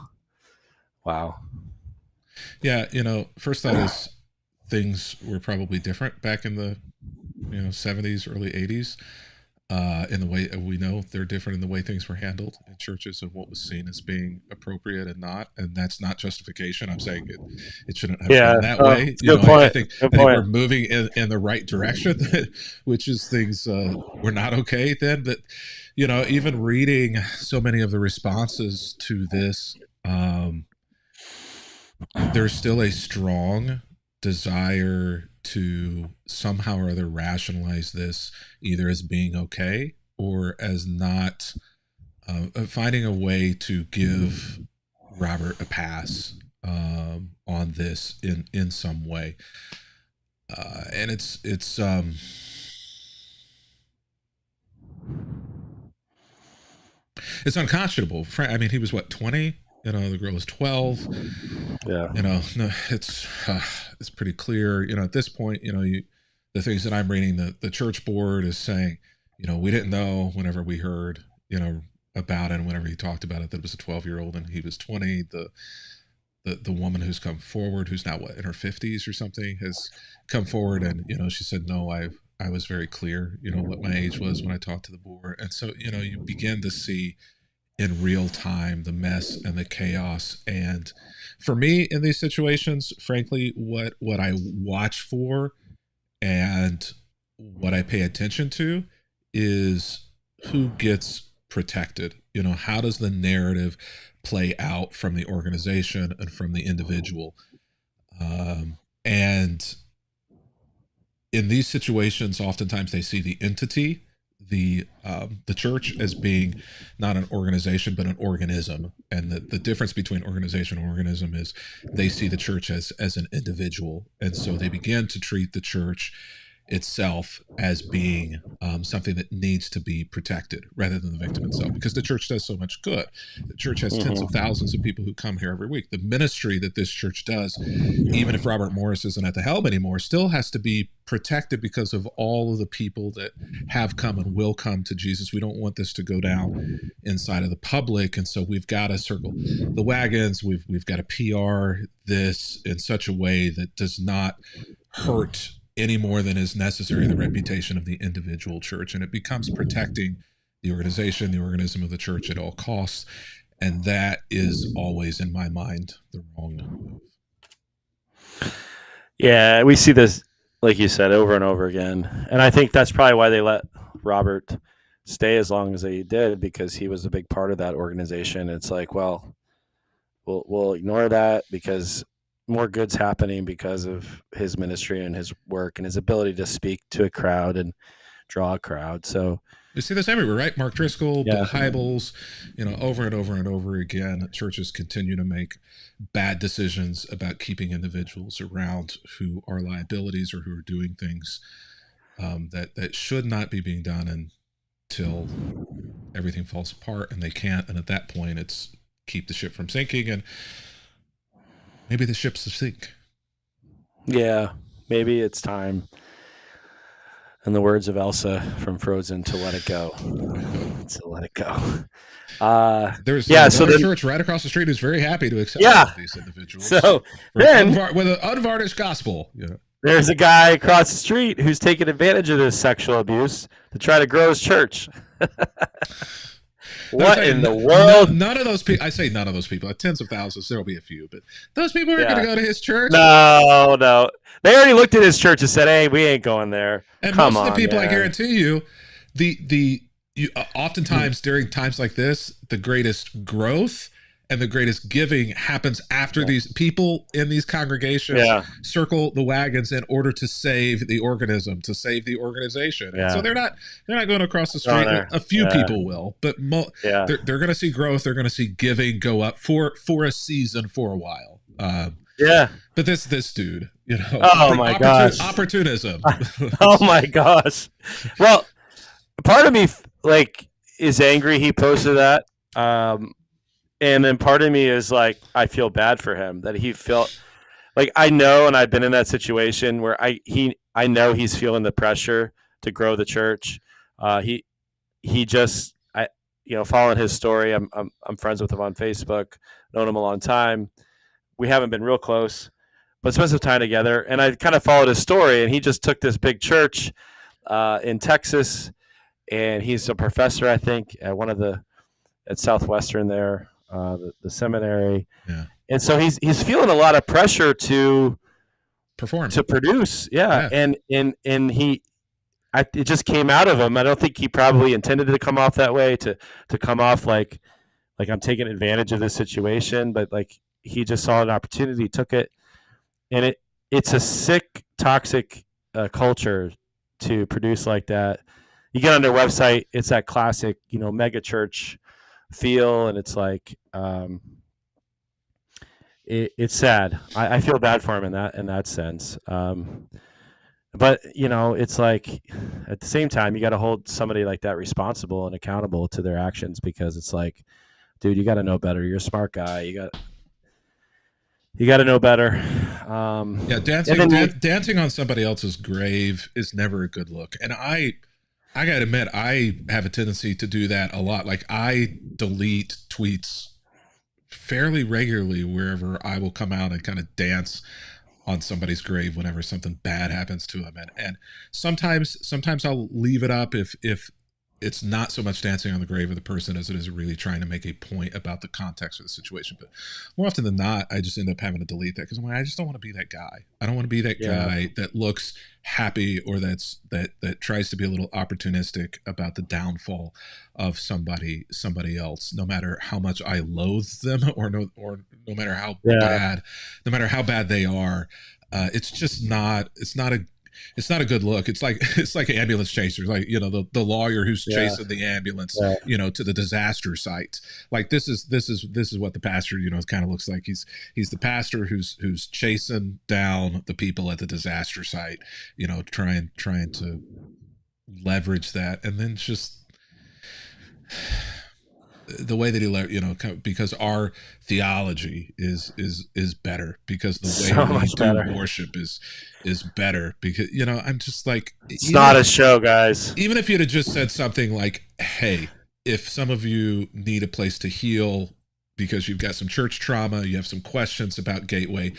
Yeah, first thought is things were probably different back in the 70s, early 80s. in the way we know they're different in the way things were handled in churches and what was seen as being appropriate and not. And that's not justification. I'm saying it shouldn't have Yeah. been that way. It's a good I point. think Good I think point. we're moving in the right direction, which is things were not okay then. But even reading so many of the responses to this, there's still a strong desire to somehow or other rationalize this either as being okay or as not, finding a way to give Robert a pass on this in some way, and it's unconscionable. I mean, he was what, 20? The girl was 12. Yeah. No, it's pretty clear. At this point, the things that I'm reading, the church board is saying, we didn't know whenever we heard, about it, and whenever he talked about it, that it was a 12-year-old and he was 20. The woman who's come forward, who's now in her 50s or something, has come forward, and she said, no, I was very clear, what my age was when I talked to the board. And so, you begin to see in real time the mess and the chaos. And for me in these situations, frankly, what I watch for and what I pay attention to is who gets protected. How does the narrative play out from the organization and from the individual? And in these situations, oftentimes they see the entity, the church, as being not an organization but an organism. And the difference between organization and organism is they see the church as an individual, and so they begin to treat the church itself as being something that needs to be protected rather than the victim itself, because the church does so much good. The church has tens of thousands of people who come here every week. The ministry that this church does, even if Robert Morris isn't at the helm anymore, still has to be protected because of all of the people that have come and will come to Jesus. We don't want this to go down inside of the public, and so we've got to circle the wagons. We've got to PR this in such a way that does not hurt any more than is necessary the reputation of the individual church. And it becomes protecting the organization, the organism of the church at all costs. And that is always, in my mind, the wrong move. Yeah, we see this, like you said, over and over again. And I think that's probably why they let Robert stay as long as they did, because he was a big part of that organization. It's like, well, we'll ignore that because more good's happening because of his ministry and his work and his ability to speak to a crowd and draw a crowd. So we see this everywhere, right? Mark Driscoll, yeah. Bill Hybels, over and over and over again, churches continue to make bad decisions about keeping individuals around who are liabilities or who are doing things that should not be being done until everything falls apart and they can't. And at that point, it's keep the ship from sinking, and maybe the ship's to sink. Yeah, maybe it's time, in the words of Elsa from Frozen, to let it go. To let it go. There's another church right across the street who's very happy to accept these individuals. So then, with an unvarnished gospel. Yeah. There's a guy across the street who's taking advantage of this sexual abuse to try to grow his church. What in the world? None of those people. I say none of those people. Tens of thousands. There'll be a few, but those people aren't going to go to his church. No. They already looked at his church and said, "Hey, we ain't going there." And most of the people, I guarantee you, oftentimes during times like this, the greatest growth and the greatest giving happens after these people in these congregations circle the wagons in order to save the organism, to save the organization. And so they're not going across the street. A few people will, but they're going to see growth. They're going to see giving go up for a season, for a while. But this dude, oh my gosh, opportunism. Oh my gosh. Well, part of me is angry he posted that. And then part of me is like, I feel bad for him that he felt like, I know, and I've been in that situation where I know he's feeling the pressure to grow the church. He just, following his story, I'm friends with him on Facebook, known him a long time. We haven't been real close, but spent some time together. And I kind of followed his story, and he just took this big church in Texas, and he's a professor, I think, at at Southwestern there, the seminary. Yeah. And so he's feeling a lot of pressure Perform. to produce, yeah. Yeah. And it just came out of him. I don't think he probably intended it to come off that way, to come off like I'm taking advantage of this situation, but like he just saw an opportunity, took it, and it's a sick, toxic culture to produce like that. You get on their website, it's that classic, mega church feel, and it's like it's sad. I feel bad for him in that sense. But it's like at the same time, you got to hold somebody like that responsible and accountable to their actions, because it's like, dude, you got to know better. You're a smart guy. You got to know better. Yeah, dancing on somebody else's grave is never a good look. And I gotta admit, I have a tendency to do that a lot. Like, I delete tweets fairly regularly wherever I will come out and kind of dance on somebody's grave whenever something bad happens to them. And sometimes I'll leave it up if it's not so much dancing on the grave of the person as it is really trying to make a point about the context of the situation. But more often than not, I just end up having to delete that, because I'm like, I just don't want to be that guy. I don't want to be that guy that looks happy, or that tries to be a little opportunistic about the downfall of somebody else, no matter how much I loathe them, or no matter how bad they are. It's just not. It's not a good look. It's like ambulance chasers, like, the lawyer who's chasing the ambulance, to the disaster site. Like, this is what the pastor, kind of looks like. He's the pastor who's chasing down the people at the disaster site, trying to leverage that. And then just the way that he, because our theology is better, because the way we do worship is better, because, I'm just like, it's not a show, guys. Even if you'd have just said something like, hey, if some of you need a place to heal because you've got some church trauma, you have some questions about Gateway,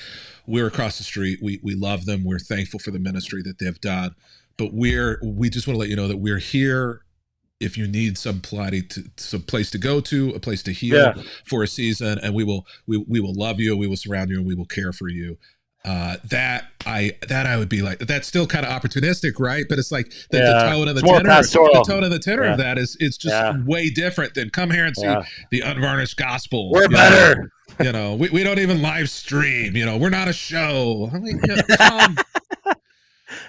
we're across the street. We love them. We're thankful for the ministry that they've done, but we just want to let you know that we're here if you need some place to go to, a place to heal for a season, and we will love you, we will surround you, and we will care for you. That I would be like, that's still kind of opportunistic, right? But it's like the tone of the tenor of that is just way different than come here and see the unvarnished gospel. We're better. We don't even live stream. We're not a show. I mean, come.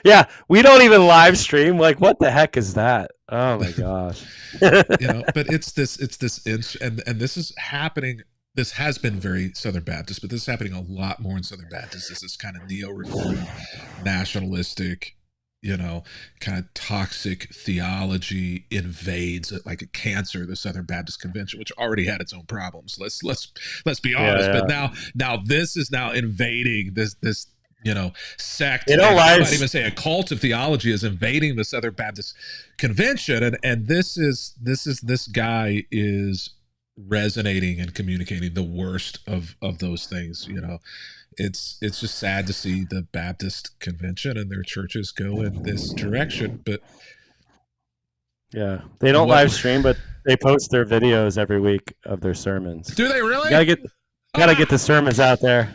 Yeah, we don't even live stream. Like, what the heck is that? Oh my gosh. But it's this inch, and this is happening. This has been very Southern Baptist, but this is happening a lot more in Southern Baptist. This kind of neo-reform, nationalistic, kind of toxic theology invades it like a cancer the Southern Baptist Convention, which already had its own problems. Let's be honest. But now this is now invading this sect. I might even say a cult of theology is invading the Southern Baptist Convention, and this guy is resonating and communicating the worst of those things. It's just sad to see the Baptist Convention and their churches go in this direction. But they don't live stream, but they post their videos every week of their sermons. Do they really? Gotta get the sermons out there.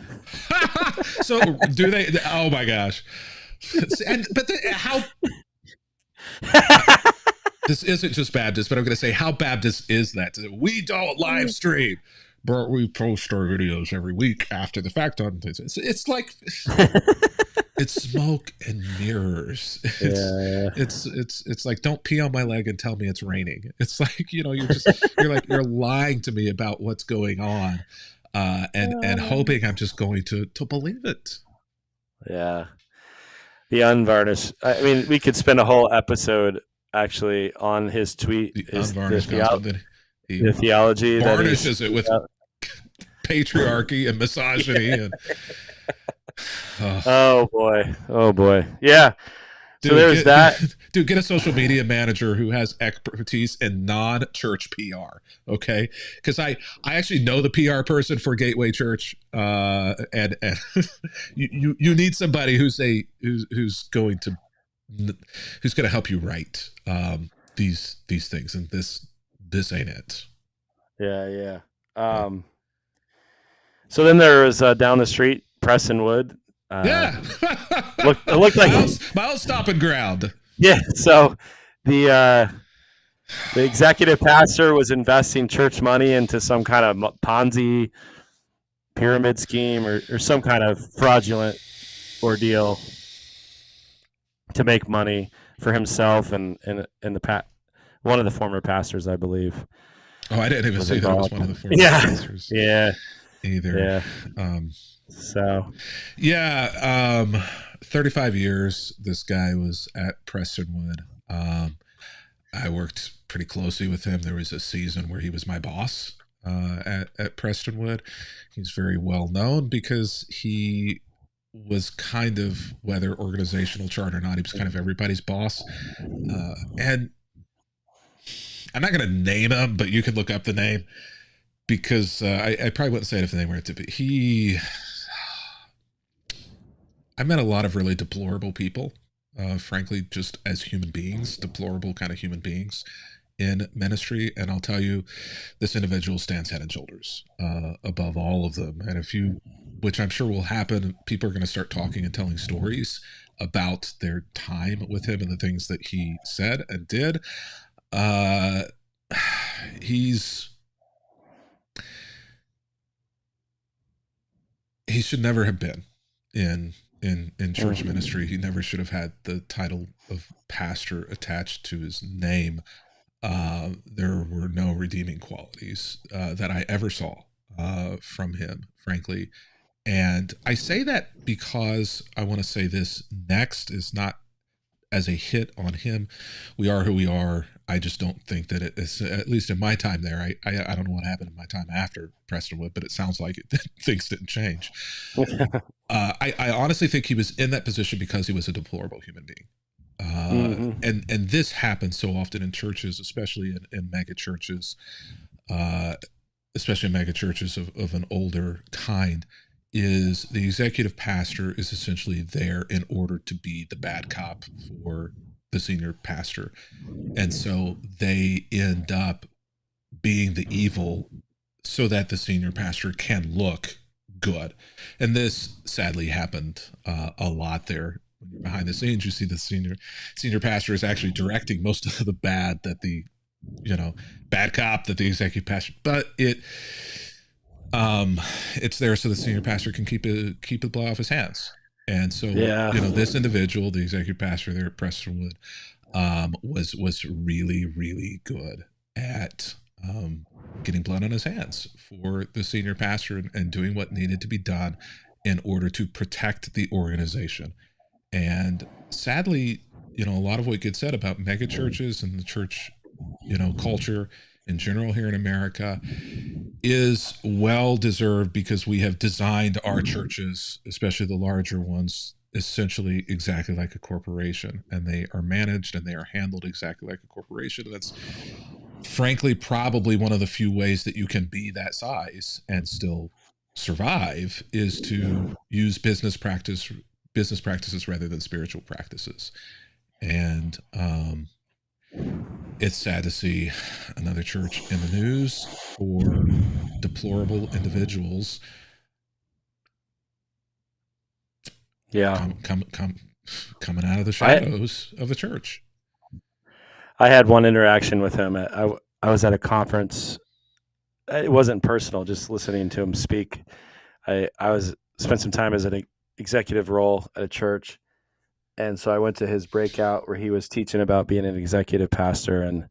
So do they? Oh my gosh! How? This isn't just Baptist, but I'm going to say, how Baptist is that? We don't live stream, but we post our videos every week after the fact on this. It's like it's smoke and mirrors. It's like, don't pee on my leg and tell me it's raining. It's like, you're lying to me about what's going on. And hoping I'm just going to believe it. Yeah. The unvarnished. I mean, we could spend a whole episode actually on his tweet. The unvarnished gospel that the theology varnishes it with patriarchy and misogyny. And, oh boy. Yeah. Dude, so there's that. Dude, get a social media manager who has expertise in non-church PR, okay? Because I actually know the PR person for Gateway Church, and you need somebody who's going to help you write. these things, and this ain't it. Yeah, yeah. Yeah. So then there was down the street, Prestonwood. Uh, Yeah. it looked like My old stopping ground. yeah. So the executive pastor was investing church money into some kind of Ponzi pyramid scheme or some kind of fraudulent ordeal to make money for himself and one of the former pastors, I believe, Oh, I didn't even was see that it was involved. one of the former Yeah, pastors yeah, either. yeah. Um, So yeah, 35 years this guy was at Prestonwood. I worked pretty closely with him. There was a season where he was my boss at Prestonwood. He's very well known because he was kind of, whether organizational chart or not, he was kind of everybody's boss. And I'm not going to name him, but you can look up the name because I probably wouldn't say it if the name were to be. I met a lot of really deplorable people, frankly, just as human beings, deplorable kind of human beings in ministry. And I'll tell you, this individual stands head and shoulders above all of them. And if you, which I'm sure will happen, people are going to start talking and telling stories about their time with him and the things that he said and did. He should never have been in church ministry. He never should have had the title of pastor attached to his name. There were no redeeming qualities that I ever saw from him, frankly. And I say that because I want to say this next is not as a hit on him. We are who we are. I just don't think that it is, at least in my time there. I don't know what happened in my time after Prestonwood, but it sounds like things didn't change. I honestly think he was in that position because he was a deplorable human being. And this happens so often in churches, especially in mega churches, especially mega churches of an older kind, is the executive pastor is essentially there in order to be the bad cop for the senior pastor. And so they end up being the evil so that the senior pastor can look good. And this sadly happened a lot there. When you're behind the scenes, you see the senior pastor is actually directing most of the bad that the bad cop that the executive pastor, but it's there so the senior pastor can keep the blood off his hands. And so this individual, the executive pastor there at Prestonwood, was really, really good at getting blood on his hands for the senior pastor and doing what needed to be done in order to protect the organization. And sadly, a lot of what gets said about mega churches and the church, culture in general here in America is well deserved because we have designed our churches, especially the larger ones, essentially exactly like a corporation, and they are managed and they are handled exactly like a corporation. And that's frankly probably one of the few ways that you can be that size and still survive is to use business practices rather than spiritual practices. And it's sad to see another church in the news for deplorable individuals. Yeah. Coming out of the shadows of a church. I had one interaction with him. I was at a conference. It wasn't personal, just listening to him speak. I spent some time as an executive role at a church, and so I went to his breakout where he was teaching about being an executive pastor, and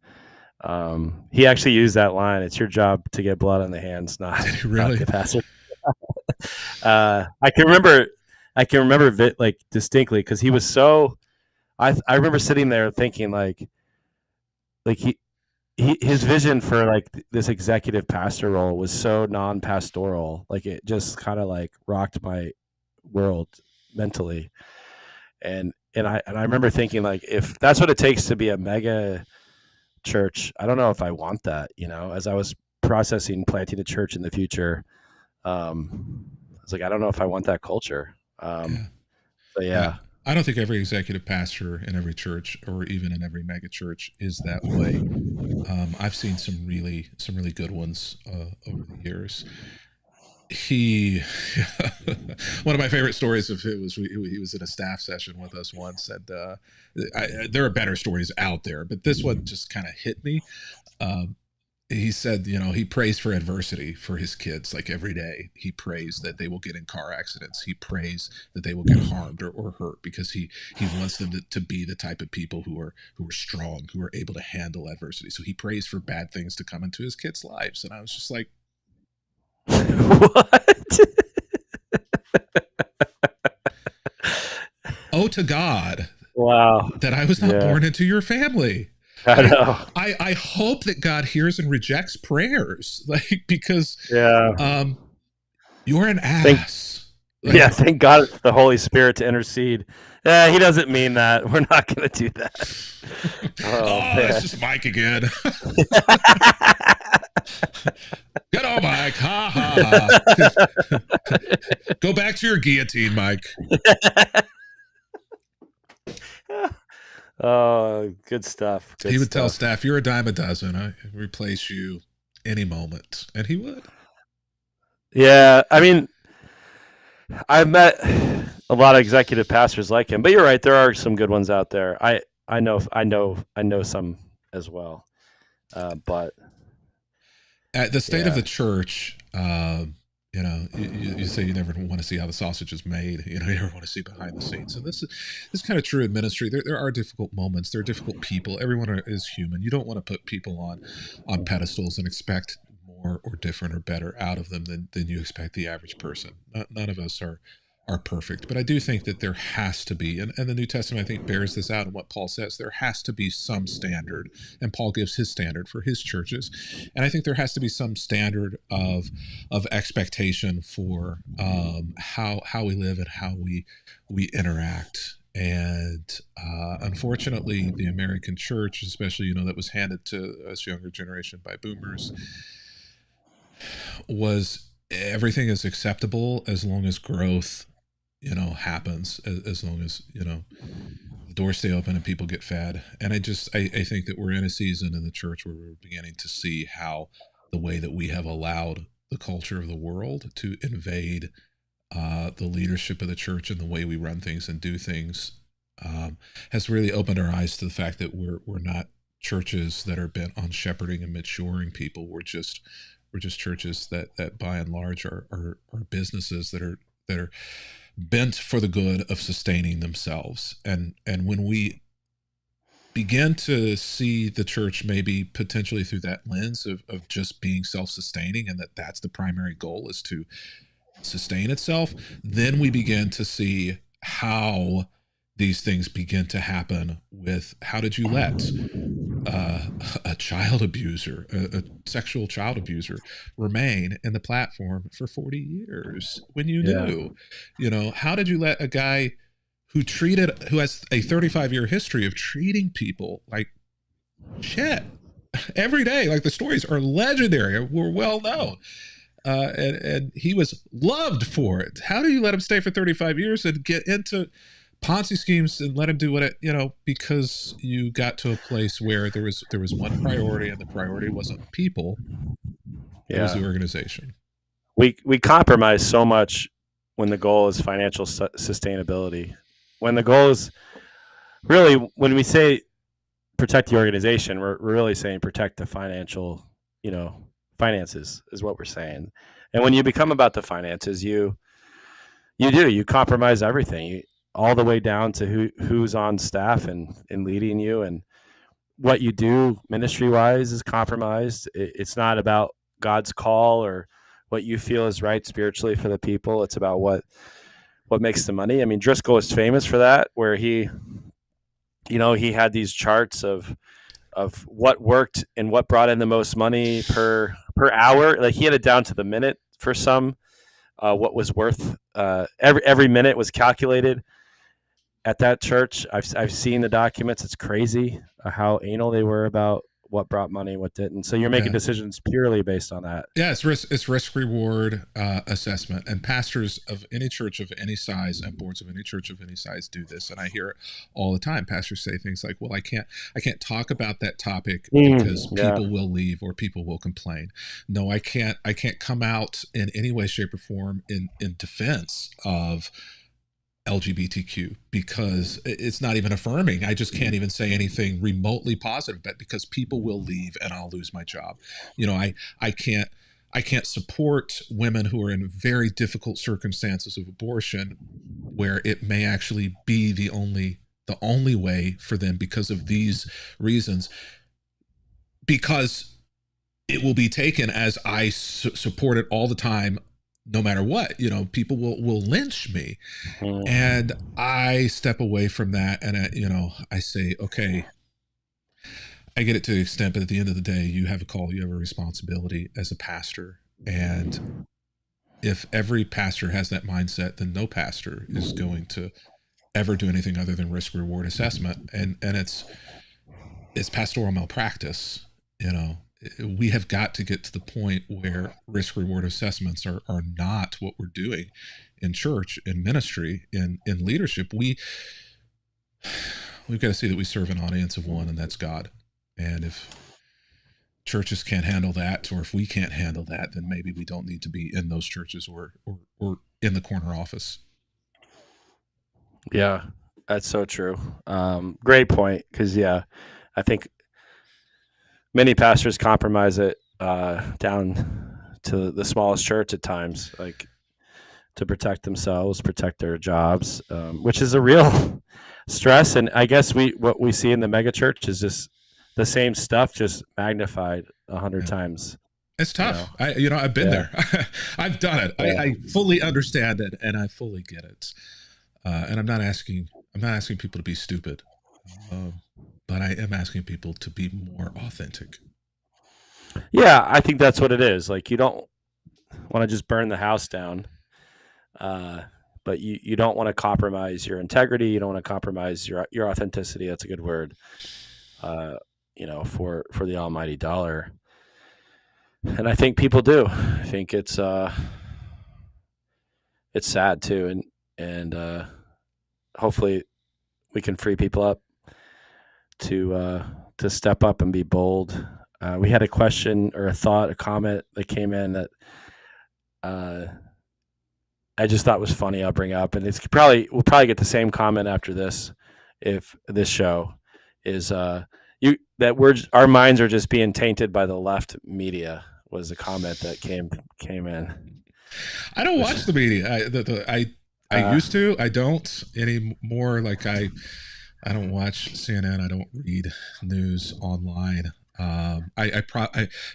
he actually used that line: "It's your job to get blood on the hands, not the pastor." I can remember like distinctly because he was so. I remember sitting there thinking like his vision for like this executive pastor role was so non-pastoral, like it just kind of like rocked my world mentally. And I remember thinking like if that's what it takes to be a mega church, I don't know if I want that, as I was processing planting a church in the future. I was like, I don't know if I want that culture. So yeah. I don't think every executive pastor in every church or even in every mega church is that way. I've seen some really good ones over the years. He one of my favorite stories of it was he was in a staff session with us once, and there are better stories out there, but this one just kind of hit me. Um, he said, you know, he prays for adversity for his kids. Like every day he prays that they will get in car accidents. He prays that they will get harmed or hurt, because he wants them to be the type of people who are strong, who are able to handle adversity. So he prays for bad things to come into his kids' lives. And I was just like, What? oh, to God Wow. that I was not Yeah. born into your family. I know. I hope that God hears and rejects prayers, like, because Yeah. you're an Thank ass. Yeah, Like, thank God it's the Holy Spirit to intercede. He doesn't mean that. We're not going to do that. Oh oh, it's man. just Mike again. Good old Mike. Ha ha ha. Go back to your guillotine, Mike. Oh, good stuff. Good He would tell stuff. staff, "You're a dime a dozen. I replace you any moment," and he would. Yeah, I mean, I've met a lot of executive pastors like him, but you're right. There are some good ones out there. I know some as well. But At the state of yeah, the church, you know, you say you never want to see how the sausage is made. You know, you never want to see behind the scenes. And this is kind of true in ministry. There are difficult moments. There are difficult people. Everyone is human. You don't want to put people on pedestals and expect more or different or better out of them than you expect the average person. None of us are perfect. But I do think that there has to be, and the New Testament, I think, bears this out in what Paul says. There has to be some standard, and Paul gives his standard for his churches. And I think there has to be some standard of expectation for how we live and how we interact. And unfortunately, the American church, especially, you know, that was handed to us younger generation by boomers, was everything is acceptable as long as growth, you know, happens, as long as, you know, the doors stay open and people get fed. And I think that we're in a season in the church where we're beginning to see how the way that we have allowed the culture of the world to invade the leadership of the church and the way we run things and do things has really opened our eyes to the fact that we're not churches that are bent on shepherding and maturing people. We're just churches that by and large are businesses that are bent for the good of sustaining themselves. And when we begin to see the church maybe potentially through that lens of just being self-sustaining, and that's the primary goal, is to sustain itself, then we begin to see how these things begin to happen. With, how did you let uh, a child abuser, a sexual child abuser, remain in the platform for 40 years when you yeah, knew? You know, how did you let a guy who has a 35-year history of treating people like shit every day? Like, the stories are legendary, were well known. And he was loved for it. How do you let him stay for 35 years and get into Ponzi schemes and let him do what it, you know, because you got to a place where there was one priority, and the priority wasn't people, it was yeah. the organization. We compromise so much when the goal is financial sustainability. When the goal is really, when we say protect the organization, we're really saying protect the financial, you know, finances is what we're saying. And when you become about the finances, you compromise everything, all the way down to who's on staff and leading you, and what you do ministry wise is compromised. It's not about God's call or what you feel is right spiritually for the people. It's about what makes the money. I mean, Driscoll is famous for that, where he had these charts of what worked and what brought in the most money per hour. Like, he had it down to the minute for some. What was worth every minute was calculated at that church. I've seen the documents. It's crazy how anal they were about what brought money, what didn't. So you're making decisions purely based on that. Yeah, it's risk reward assessment, and pastors of any church of any size and boards of any church of any size do this, and I hear it all the time. Pastors say things like, "Well, I can't talk about that topic because people will leave or people will complain. No, I can't come out in any way, shape, or form in defense of LGBTQ because it's not even affirming. I just can't even say anything remotely positive, but because people will leave and I'll lose my job. You know, I can't support women who are in very difficult circumstances of abortion where it may actually be the only way for them because of these reasons, because it will be taken as I support it all the time no matter what. You know, people will lynch me. And I step away from that, and I say, okay, I get it to the extent, but at the end of the day, you have a call, you have a responsibility as a pastor. And if every pastor has that mindset, then no pastor is going to ever do anything other than risk reward assessment. And it's pastoral malpractice. We have got to get to the point where risk reward assessments are not what we're doing in church, in ministry, in leadership. We've got to see that we serve an audience of one, and that's God. And if churches can't handle that, or if we can't handle that, then maybe we don't need to be in those churches or in the corner office. Yeah, that's so true. Great point. Because I think many pastors compromise it down to the smallest church at times, like to protect themselves, protect their jobs, which is a real stress. And I guess what we see in the mega church is just the same stuff, just magnified 100 times. It's tough. I've been there. I've done it. I fully understand it, and I fully get it. And I'm not asking people to be stupid. But I am asking people to be more authentic. Yeah, I think that's what it is. Like, you don't want to just burn the house down, but you don't want to compromise your integrity. You don't want to compromise your authenticity. That's a good word. For the almighty dollar. And I think people do. I think it's sad too, and hopefully we can free people up to step up and be bold. We had a question or a comment that came in that I just thought was funny. I'll bring up, and we'll probably get the same comment after this, if this show is our minds are just being tainted by the left media, was a comment that came in. I don't watch the media. I used to. I don't anymore. Like I don't watch CNN. I don't read news online.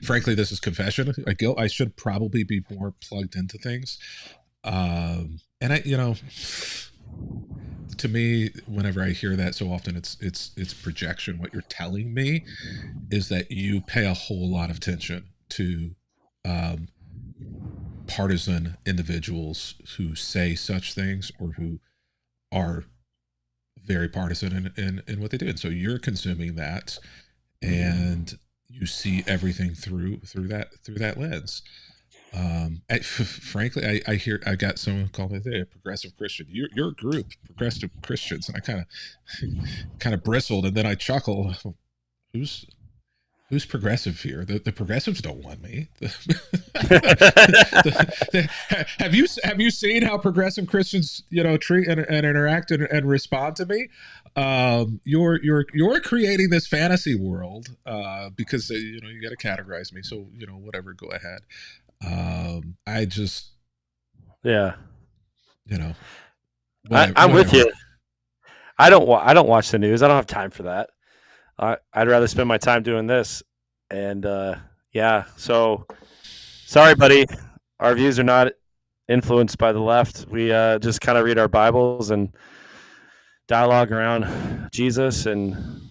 Frankly, this is confession. I should probably be more plugged into things. And to me, whenever I hear that, so often it's projection. What you're telling me is that you pay a whole lot of attention to partisan individuals who say such things or who are very partisan in what they do. And so you're consuming that, and you see everything through that lens. Frankly, I got someone call me a progressive Christian. Your group, progressive Christians, and I kind of bristled, and then I chuckled. Who's progressive here? The progressives don't want me. Have you seen how progressive Christians treat and interact and respond to me? You're creating this fantasy world because you got to categorize me. So whatever, go ahead. I just I'm with you. I don't watch the news. I don't have time for that. I'd rather spend my time doing this. And so sorry, buddy. Our views are not influenced by the left. We just kind of read our Bibles and dialogue around Jesus, and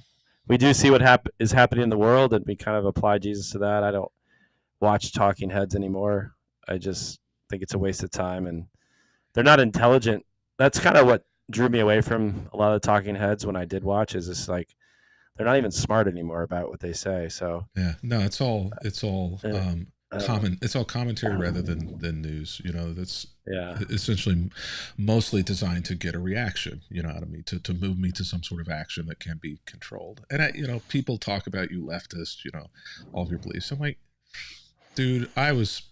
we do see what is happening in the world, and we kind of apply Jesus to that. I don't watch talking heads anymore. I just think it's a waste of time, and they're not intelligent. That's kind of what drew me away from a lot of the talking heads when I did watch, is just like, they're not even smart anymore about what they say. So Yeah, no, it's all uh, it's all commentary rather than news. That's yeah. essentially mostly designed to get a reaction, out of me, to move me to some sort of action that can be controlled. And people talk about you leftists, all of your beliefs. I'm like, dude, I was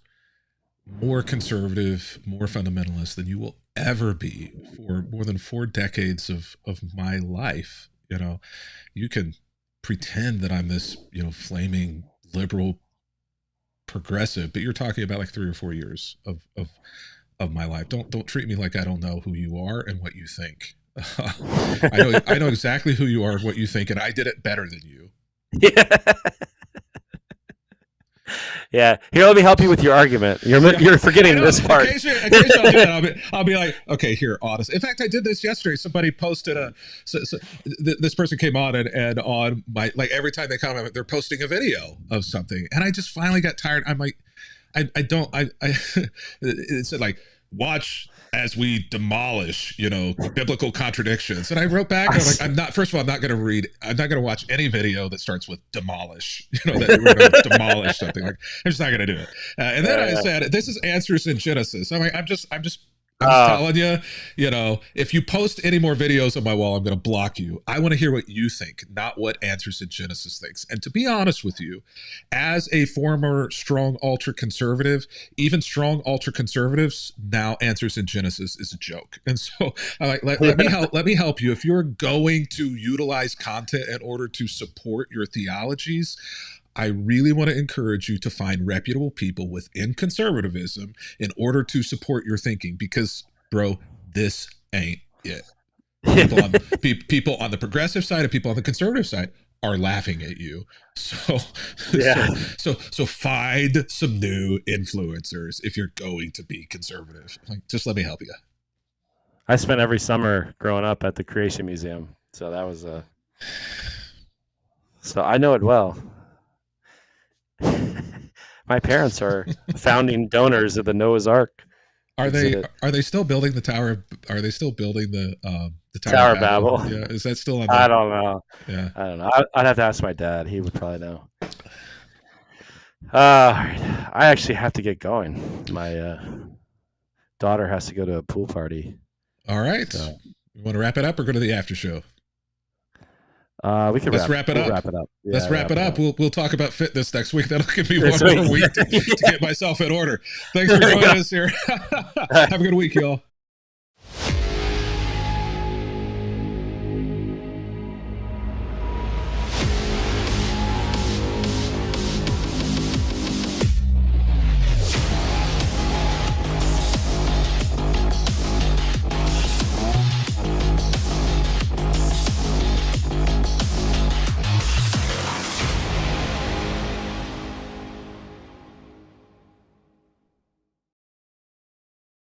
more conservative, more fundamentalist than you will ever be for more than 4 decades of my life. You can pretend that I'm this, flaming liberal progressive, but you're talking about like 3 or 4 years of my life. Don't treat me like I don't know who you are and what you think. I know exactly who you are and what you think, and I did it better than you. Yeah. Yeah. Here, let me help you with your argument. You're forgetting this part. Occasionally I'll do that. I'll be like, okay, here, honest. In fact, I did this yesterday. Somebody posted this person came on and on my, like, every time they comment, they're posting a video of something, and I just finally got tired. I'm like, it said like, watch as we demolish, biblical contradictions. And I wrote back, and I'm like, I'm not going to watch any video that starts with demolish, that we're going to demolish something. Like, I'm just not going to do it. And then I said, this is Answers in Genesis. I'm like, I'm just telling you, if you post any more videos on my wall, I'm going to block you. I want to hear what you think, not what Answers in Genesis thinks. And to be honest with you, as a former strong ultra-conservative, even strong ultra-conservatives, now Answers in Genesis is a joke. And so I'm like, let me help you. If you're going to utilize content in order to support your theologies, I really want to encourage you to find reputable people within conservatism in order to support your thinking, because, bro, this ain't it. People on the progressive side and people on the conservative side are laughing at you. So, Yeah. so find some new influencers if you're going to be conservative. Like, just let me help you. I spent every summer growing up at the Creation Museum, so that was so I know it well. My parents are founding donors of the Noah's Ark. Are they still building the tower? Are they still building the Tower of Babel? Babel? Yeah, is that still on? I don't know. Yeah, I don't know. I'd have to ask my dad. He would probably know. I actually have to get going. My daughter has to go to a pool party. All right. So. We want to wrap it up or go to the after show? We can wrap it up. Wrap it up. Yeah, let's wrap it up. We'll talk about fitness next week. That'll give me one more week to get myself in order. Thanks for joining us here. Have a good week, y'all.